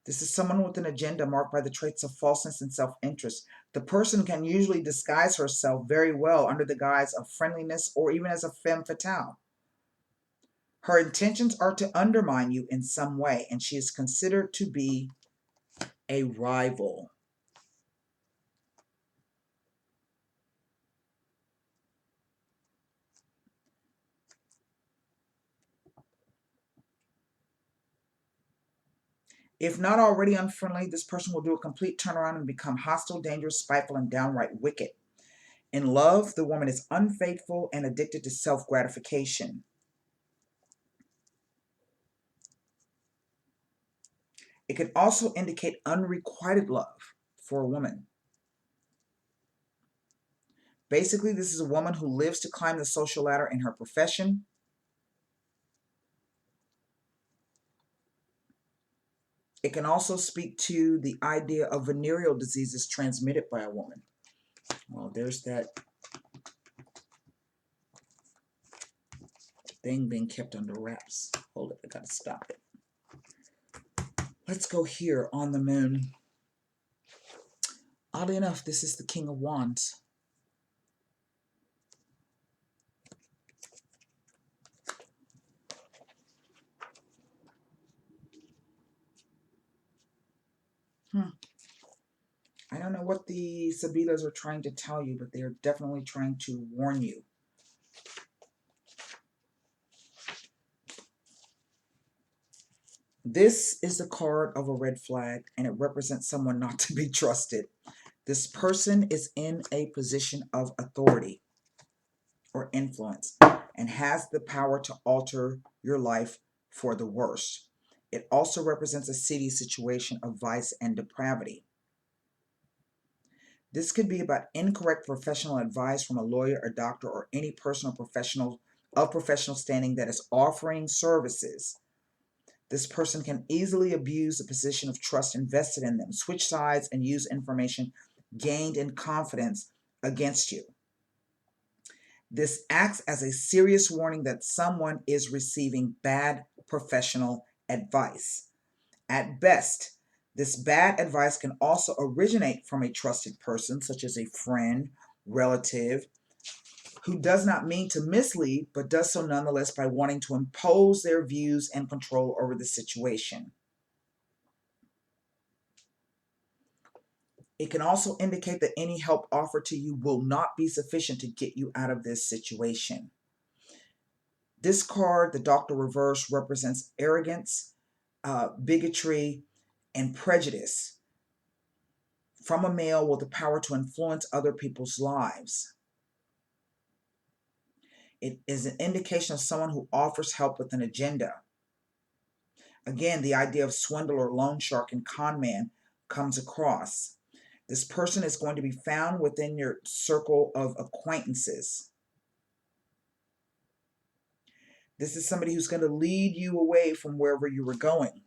This is someone with an agenda marked by the traits of falseness and self-interest. The person can usually disguise herself very well under the guise of friendliness or even as a femme fatale. Her intentions are to undermine you in some way, and she is considered to be a rival. If not already unfriendly, this person will do a complete turnaround and become hostile, dangerous, spiteful, and downright wicked. In love, the woman is unfaithful and addicted to self-gratification. It can also indicate unrequited love for a woman. Basically, this is a woman who lives to climb the social ladder in her profession. It can also speak to the idea of venereal diseases transmitted by a woman. Well, there's that thing being kept under wraps. Hold it, I gotta stop it. Let's go here on the moon. Oddly enough, this is the King of Wands. I don't know what the Sabilas are trying to tell you, but they are definitely trying to warn you. This is the card of a red flag, and it represents someone not to be trusted. This person is in a position of authority or influence and has the power to alter your life for the worse. It also represents a city situation of vice and depravity. This could be about incorrect professional advice from a lawyer, a doctor, or any person or professional of professional standing that is offering services. This person can easily abuse the position of trust invested in them, switch sides, and use information gained in confidence against you. This acts as a serious warning that someone is receiving bad professional advice. At best, this bad advice can also originate from a trusted person, such as a friend, relative, who does not mean to mislead, but does so nonetheless by wanting to impose their views and control over the situation. It can also indicate that any help offered to you will not be sufficient to get you out of this situation. This card, the Doctor Reverse, represents arrogance, bigotry, and prejudice from a male with the power to influence other people's lives. It is an indication of someone who offers help with an agenda. Again, the idea of swindler, loan shark, and con man comes across. This person is going to be found within your circle of acquaintances. This is somebody who's going to lead you away from wherever you were going.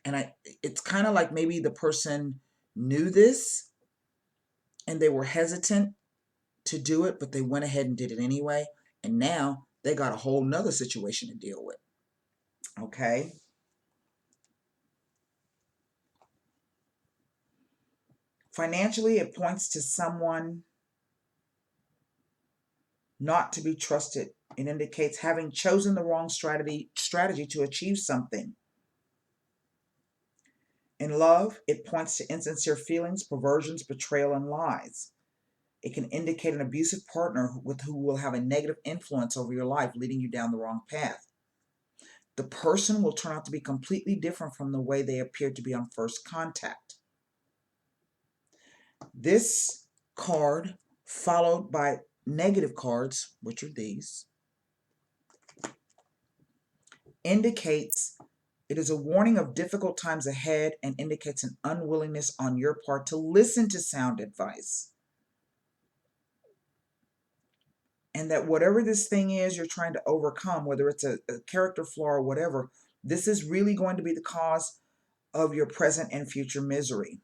And it's kind of like maybe the person knew this and they were hesitant to do it, but they went ahead and did it anyway. And now they got a whole nother situation to deal with. Okay. Financially, it points to someone not to be trusted. It indicates having chosen the wrong strategy to achieve something. In love, it points to insincere feelings, perversions, betrayal, and lies. It can indicate an abusive partner with who will have a negative influence over your life, leading you down the wrong path. The person will turn out to be completely different from the way they appeared to be on first contact. This card, followed by negative cards, which are these, indicates it is a warning of difficult times ahead and indicates an unwillingness on your part to listen to sound advice. And that whatever this thing is you're trying to overcome, whether it's a character flaw or whatever, this is really going to be the cause of your present and future misery,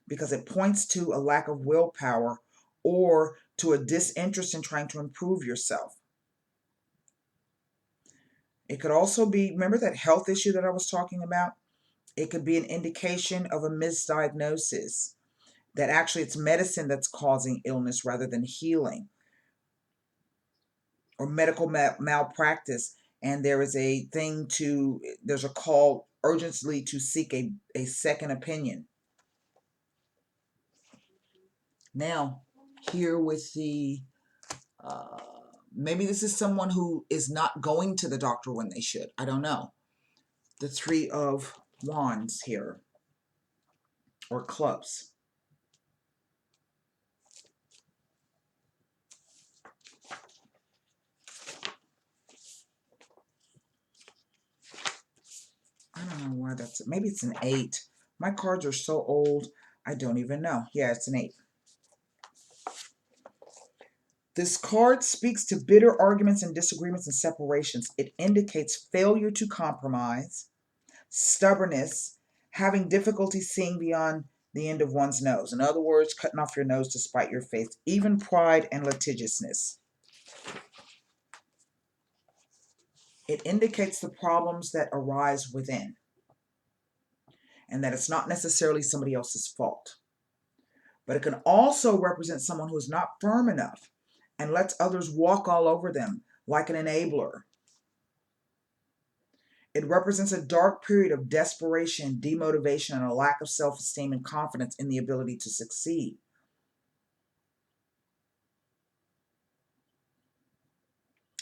because it points to a lack of willpower or to a disinterest in trying to improve yourself. It could also be, remember that health issue that I was talking about? It could be an indication of a misdiagnosis, that actually it's medicine that's causing illness rather than healing, or medical malpractice. And there's a call urgently to seek a second opinion. Now, here with the, maybe this is someone who is not going to the doctor when they should. I don't know. The Three of Wands here, or clubs. I don't know why that's, maybe it's an 8. My cards are so old, I don't even know. Yeah, it's an 8. This card speaks to bitter arguments and disagreements and separations. It indicates failure to compromise, stubbornness, having difficulty seeing beyond the end of one's nose. In other words, cutting off your nose to spite your face, even pride and litigiousness. It indicates the problems that arise within, and that it's not necessarily somebody else's fault. But it can also represent someone who is not firm enough and lets others walk all over them like an enabler. It represents a dark period of desperation, demotivation, and a lack of self-esteem and confidence in the ability to succeed.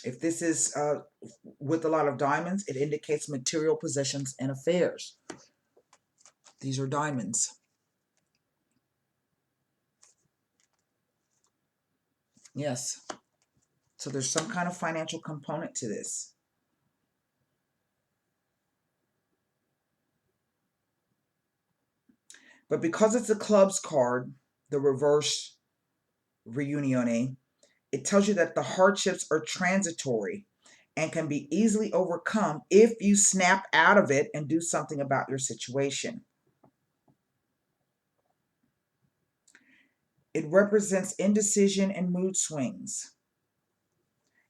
If this is with a lot of diamonds, it indicates material possessions and affairs. These are diamonds. Yes. So there's some kind of financial component to this. But because it's a clubs card, the reverse reunione, it tells you that the hardships are transitory and can be easily overcome if you snap out of it and do something about your situation. It represents indecision and mood swings.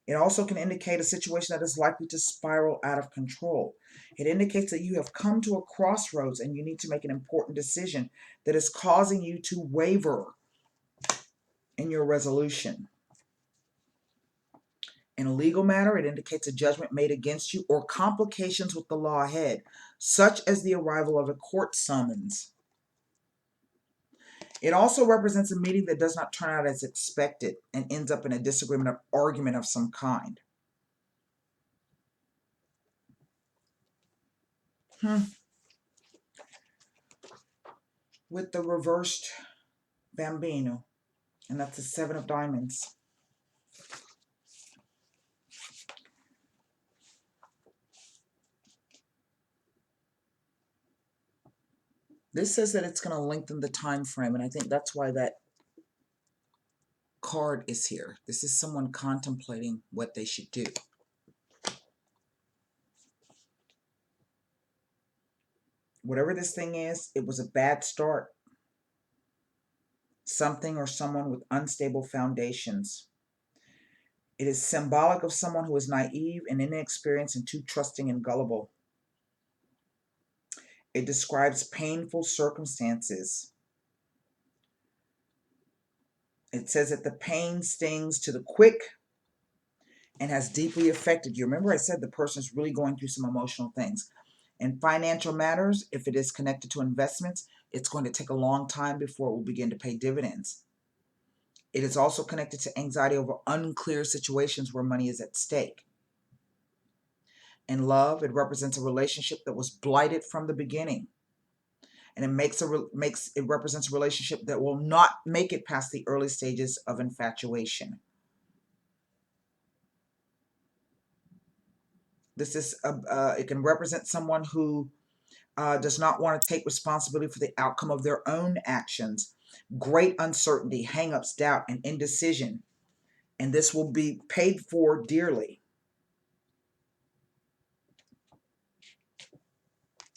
It also can indicate a situation that is likely to spiral out of control. It indicates that you have come to a crossroads and you need to make an important decision that is causing you to waver in your resolution. In a legal matter, it indicates a judgment made against you or complications with the law ahead, such as the arrival of a court summons. It also represents a meeting that does not turn out as expected and ends up in a disagreement or argument of some kind. With the reversed bambino, and that's the 7 of diamonds. This says that it's going to lengthen the time frame, and I think that's why that card is here. This is someone contemplating what they should do. Whatever this thing is, it was a bad start. Something or someone with unstable foundations. It is symbolic of someone who is naive and inexperienced and too trusting and gullible. It describes painful circumstances. It says that the pain stings to the quick and has deeply affected you. Remember I said the person is really going through some emotional things. In financial matters, if it is connected to investments, it's going to take a long time before it will begin to pay dividends. It is also connected to anxiety over unclear situations where money is at stake. In love, it represents a relationship that was blighted from the beginning. And it represents a relationship that will not make it past the early stages of infatuation. This is it can represent someone who does not want to take responsibility for the outcome of their own actions. Great uncertainty, hangups, doubt, and indecision. And this will be paid for dearly.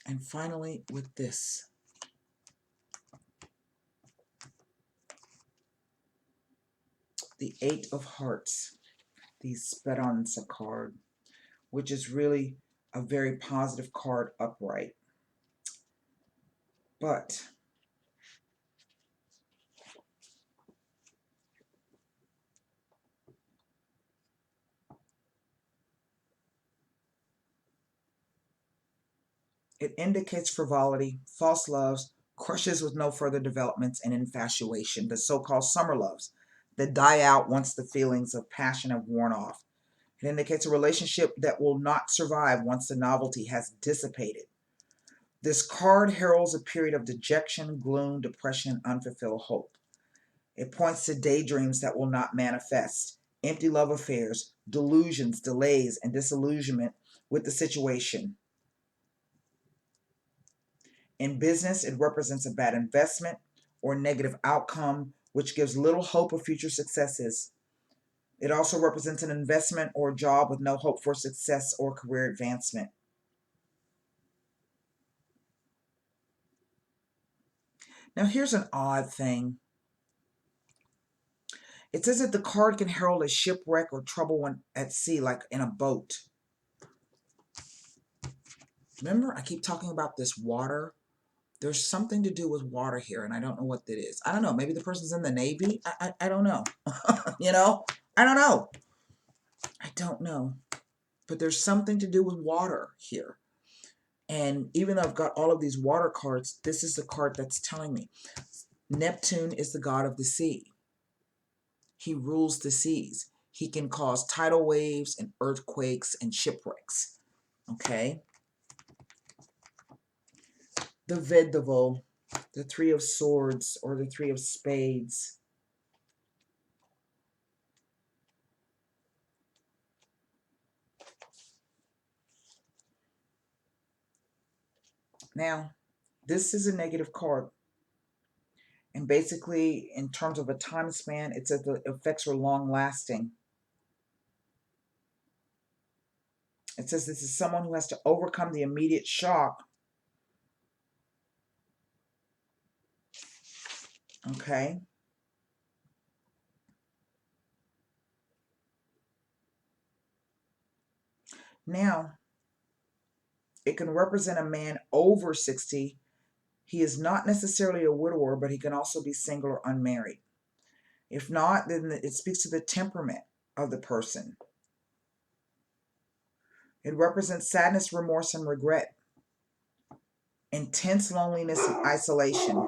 And finally, with this. The 8 of Hearts, the Speranza card, which is really a very positive card upright. But it indicates frivolity, false loves, crushes with no further developments, and infatuation, the so-called summer loves that die out once the feelings of passion have worn off. It indicates a relationship that will not survive once the novelty has dissipated. This card heralds a period of dejection, gloom, depression, and unfulfilled hope. It points to daydreams that will not manifest, empty love affairs, delusions, delays, and disillusionment with the situation. In business, it represents a bad investment or negative outcome, which gives little hope of future successes. It also represents an investment or job with no hope for success or career advancement. Now, here's an odd thing. It says that the card can herald a shipwreck or trouble when at sea, like in a boat. Remember, I keep talking about this water. There's something to do with water here, and I don't know what that is. I don't know. Maybe the person's in the Navy. I don't know. You know? I don't know. I don't know. But there's something to do with water here. And even though I've got all of these water cards, this is the card that's telling me. Neptune is the god of the sea. He rules the seas. He can cause tidal waves and earthquakes and shipwrecks. Okay? The Vedovo, the Three of Swords or the Three of Spades. Now, this is a negative card. And basically, in terms of a time span, it says the effects are long lasting. It says this is someone who has to overcome the immediate shock. Okay? Now, it can represent a man over 60. He is not necessarily a widower, but he can also be single or unmarried. If not, then it speaks to the temperament of the person. It represents sadness, remorse, and regret, intense loneliness and isolation.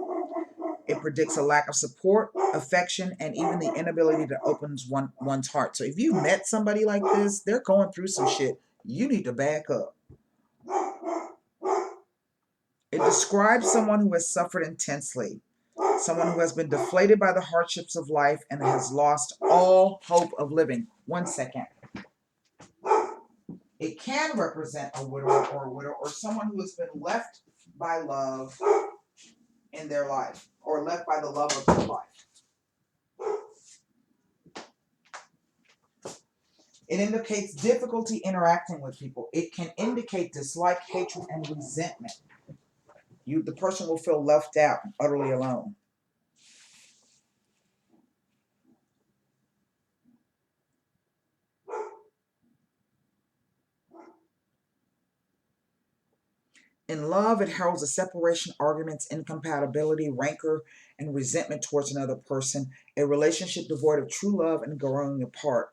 It predicts a lack of support, affection, and even the inability to open one's heart. So if you met somebody like this, they're going through some shit. You need to back up. It describes someone who has suffered intensely, someone who has been deflated by the hardships of life and has lost all hope of living. 1 second. It can represent a widower or someone who has been left by love in their life or left by the love of their life. It indicates difficulty interacting with people. It can indicate dislike, hatred, and resentment. The person will feel left out and utterly alone. In love, it heralds a separation, arguments, incompatibility, rancor, and resentment towards another person, a relationship devoid of true love and growing apart.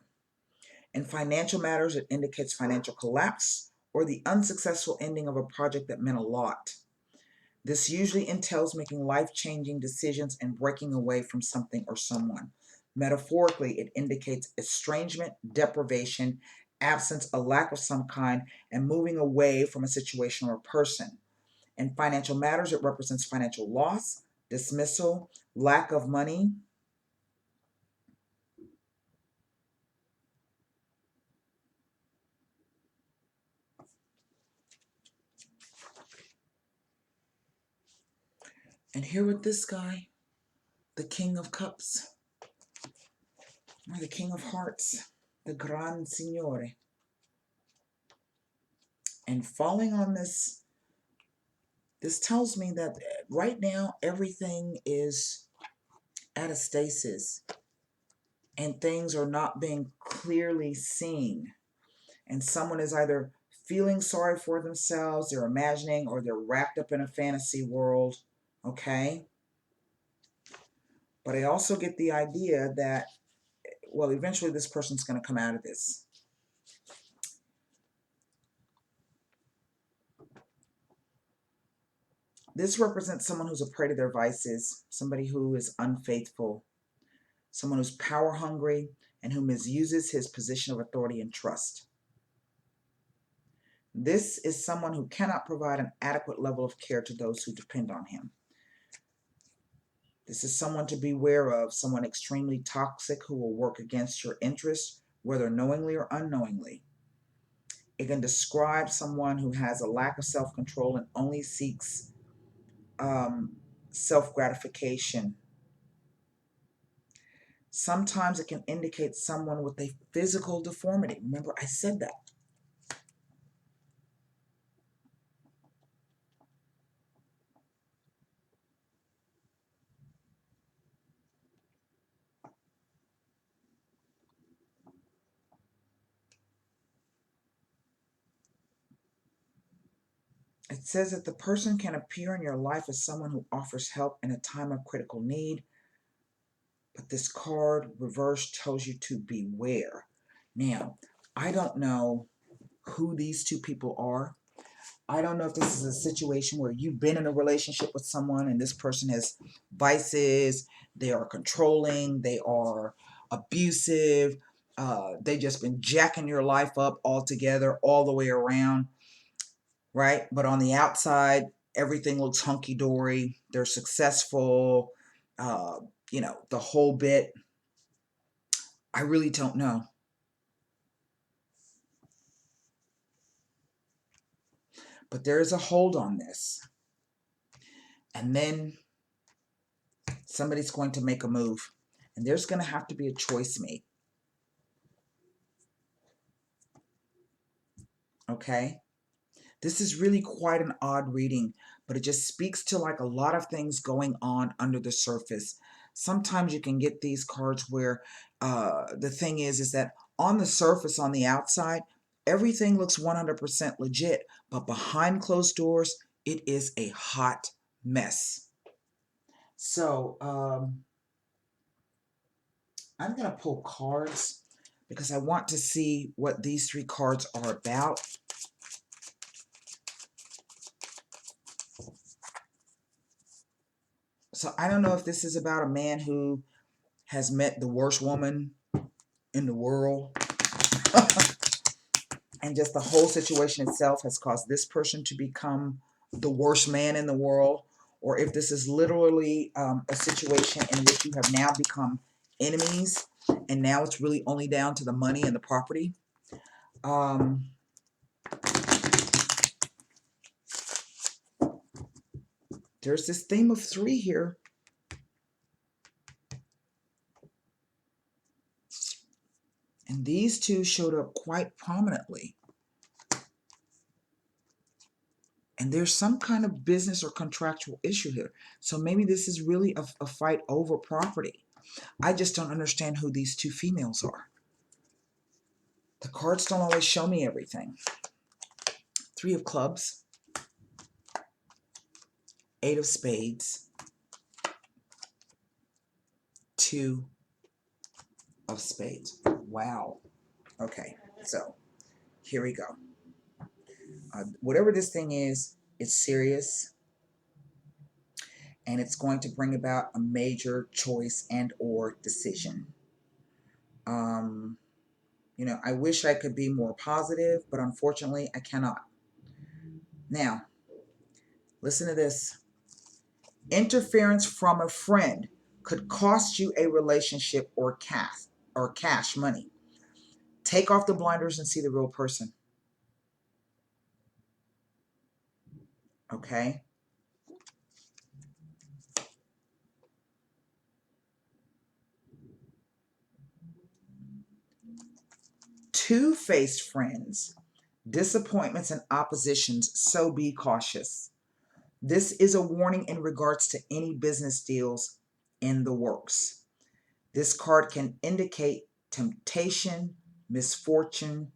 In financial matters, it indicates financial collapse or the unsuccessful ending of a project that meant a lot. This usually entails making life-changing decisions and breaking away from something or someone. Metaphorically, it indicates estrangement, deprivation, absence, a lack of some kind, and moving away from a situation or a person. In financial matters, it represents financial loss, dismissal, lack of money. And here with this guy, the King of Cups, or the King of Hearts, the Gran Signore. And falling on this tells me that right now everything is at a stasis and things are not being clearly seen. And someone is either feeling sorry for themselves, they're imagining, or they're wrapped up in a fantasy world. Okay? But I also get the idea that, well, eventually this person's going to come out of this. This represents someone who's a prey to their vices, somebody who is unfaithful, someone who's power hungry, and who misuses his position of authority and trust. This is someone who cannot provide an adequate level of care to those who depend on him. This is someone to beware of, someone extremely toxic who will work against your interests, whether knowingly or unknowingly. It can describe someone who has a lack of self-control and only seeks self-gratification. Sometimes it can indicate someone with a physical deformity. Remember, I said that. It says that the person can appear in your life as someone who offers help in a time of critical need, but this card reversed tells you to beware. Now, I don't know who these two people are. I don't know if this is a situation where you've been in a relationship with someone and this person has vices, they are controlling, they are abusive, They just been jacking your life up altogether, all the way around, right? But on the outside, everything looks hunky-dory. They're successful, uh, you know, the whole bit. I really don't know. But there is a hold on this. And then somebody's going to make a move. And there's going to have to be a choice made. Okay? This is really quite an odd reading, but it just speaks to like a lot of things going on under the surface. Sometimes you can get these cards where the thing is that on the surface, on the outside, everything looks 100% legit, but behind closed doors, it is a hot mess. So I'm going to pull cards because I want to see what these three cards are about. So I don't know if this is about a man who has met the worst woman in the world. And just the whole situation itself has caused this person to become the worst man in the world. Or if this is literally a situation in which you have now become enemies. And now it's really only down to the money and the property. There's this theme of three here. And these two showed up quite prominently. And there's some kind of business or contractual issue here. So maybe this is really a fight over property. I just don't understand who these two females are. The cards don't always show me everything. Three of clubs. Eight of spades. Two of spades. Wow. Okay, so here we go. Whatever this thing is, it's serious. And it's going to bring about a major choice and or decision. You know, I wish I could be more positive, but unfortunately I cannot. Now, listen to this. Interference from a friend could cost you a relationship or cash money. Take off the blinders and see the real person. Okay? Two-faced friends, disappointments and oppositions, so be cautious. This is a warning in regards to any business deals in the works. This card can indicate temptation, misfortune,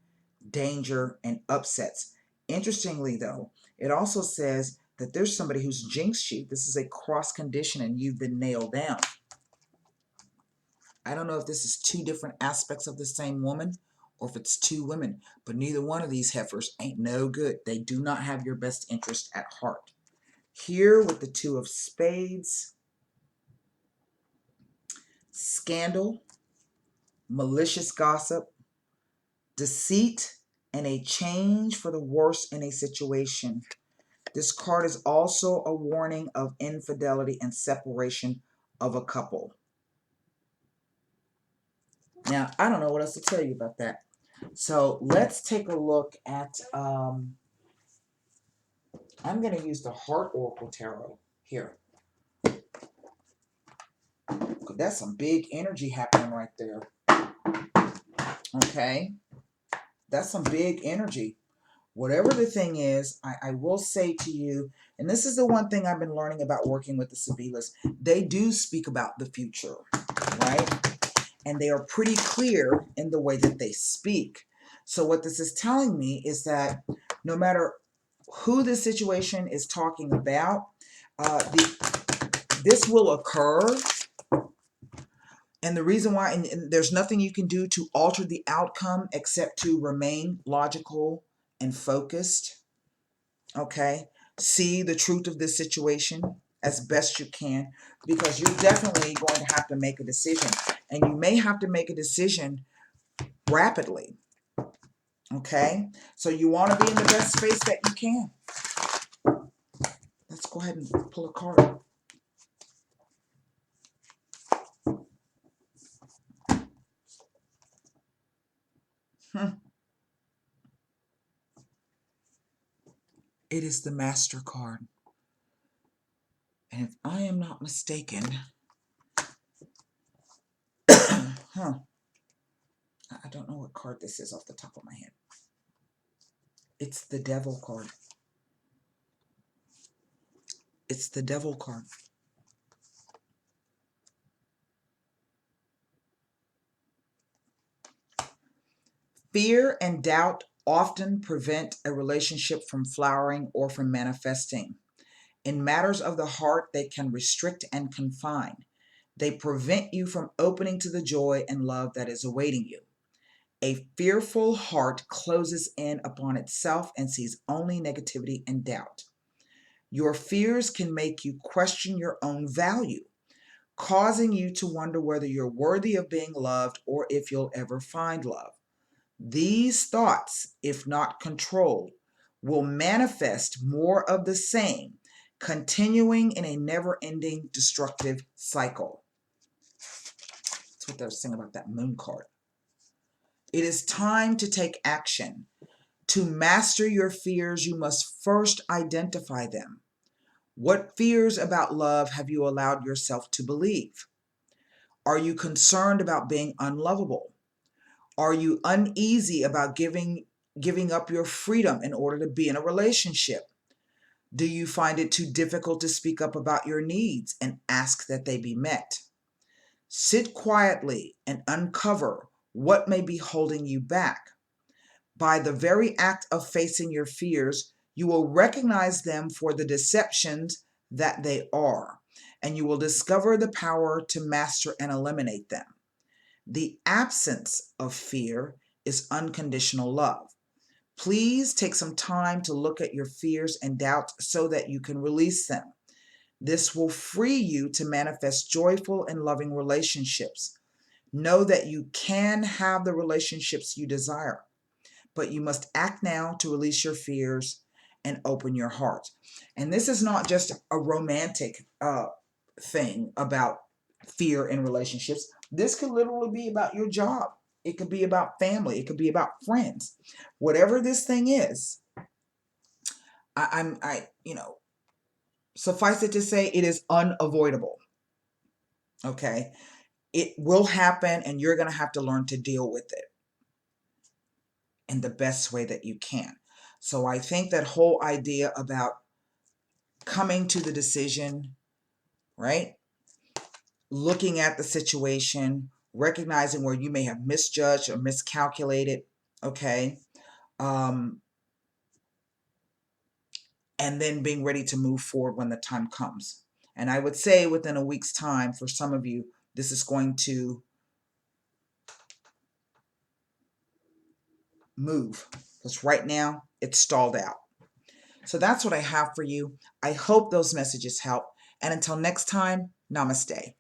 danger, and upsets. Interestingly, though, it also says that there's somebody who's jinxed you. This is a cross condition and you've been nailed down. I don't know if this is two different aspects of the same woman or if it's two women, but neither one of these heifers ain't no good. They do not have your best interest at heart. Here with the two of spades, scandal, malicious gossip, deceit, and a change for the worse in a situation. This card is also a warning of infidelity and separation of a couple. Now, I don't know what else to tell you about that. So let's take a look at, I'm going to use the Heart Oracle Tarot here. That's some big energy happening right there. Okay? That's some big energy. Whatever the thing is, I will say to you, and this is the one thing I've been learning about working with the Sibilas, they do speak about the future, right? And they are pretty clear in the way that they speak. So what this is telling me is that no matter who the situation is talking about, this will occur. And the reason why, and there's nothing you can do to alter the outcome except to remain logical and focused. Okay? See the truth of this situation as best you can, because you're definitely going to have to make a decision. And you may have to make a decision rapidly. Okay? So you want to be in the best space that you can. Let's go ahead and pull a card. It is the Master card. And if I am not mistaken, I don't know what card this is off the top of my head. It's the Devil card. It's the Devil card. Fear and doubt often prevent a relationship from flowering or from manifesting. In matters of the heart, they can restrict and confine. They prevent you from opening to the joy and love that is awaiting you. A fearful heart closes in upon itself and sees only negativity and doubt. Your fears can make you question your own value, causing you to wonder whether you're worthy of being loved or if you'll ever find love. These thoughts, if not controlled, will manifest more of the same, continuing in a never-ending destructive cycle. That's what they're saying about that moon card. It is time to take action. To master your fears, you must first identify them. What fears about love have you allowed yourself to believe? Are you concerned about being unlovable? Are you uneasy about giving up your freedom in order to be in a relationship? Do you find it too difficult to speak up about your needs and ask that they be met? Sit quietly and uncover what may be holding you back. By the very act of facing your fears, you will recognize them for the deceptions that they are, and you will discover the power to master and eliminate them. The absence of fear is unconditional love. Please take some time to look at your fears and doubts so that you can release them. This will free you to manifest joyful and loving relationships. Know that you can have the relationships you desire, but you must act now to release your fears and open your heart. And this is not just a romantic thing about fear in relationships. This could literally be about your job. It could be about family. It could be about friends. Whatever this thing is, suffice it to say, it is unavoidable. Okay? It will happen, and you're going to have to learn to deal with it in the best way that you can. So I think that whole idea about coming to the decision, right? Looking at the situation, recognizing where you may have misjudged or miscalculated, okay? And then being ready to move forward when the time comes. And I would say within a week's time, for some of you, this is going to move. Because right now, it's stalled out. So that's what I have for you. I hope those messages help. And until next time, namaste.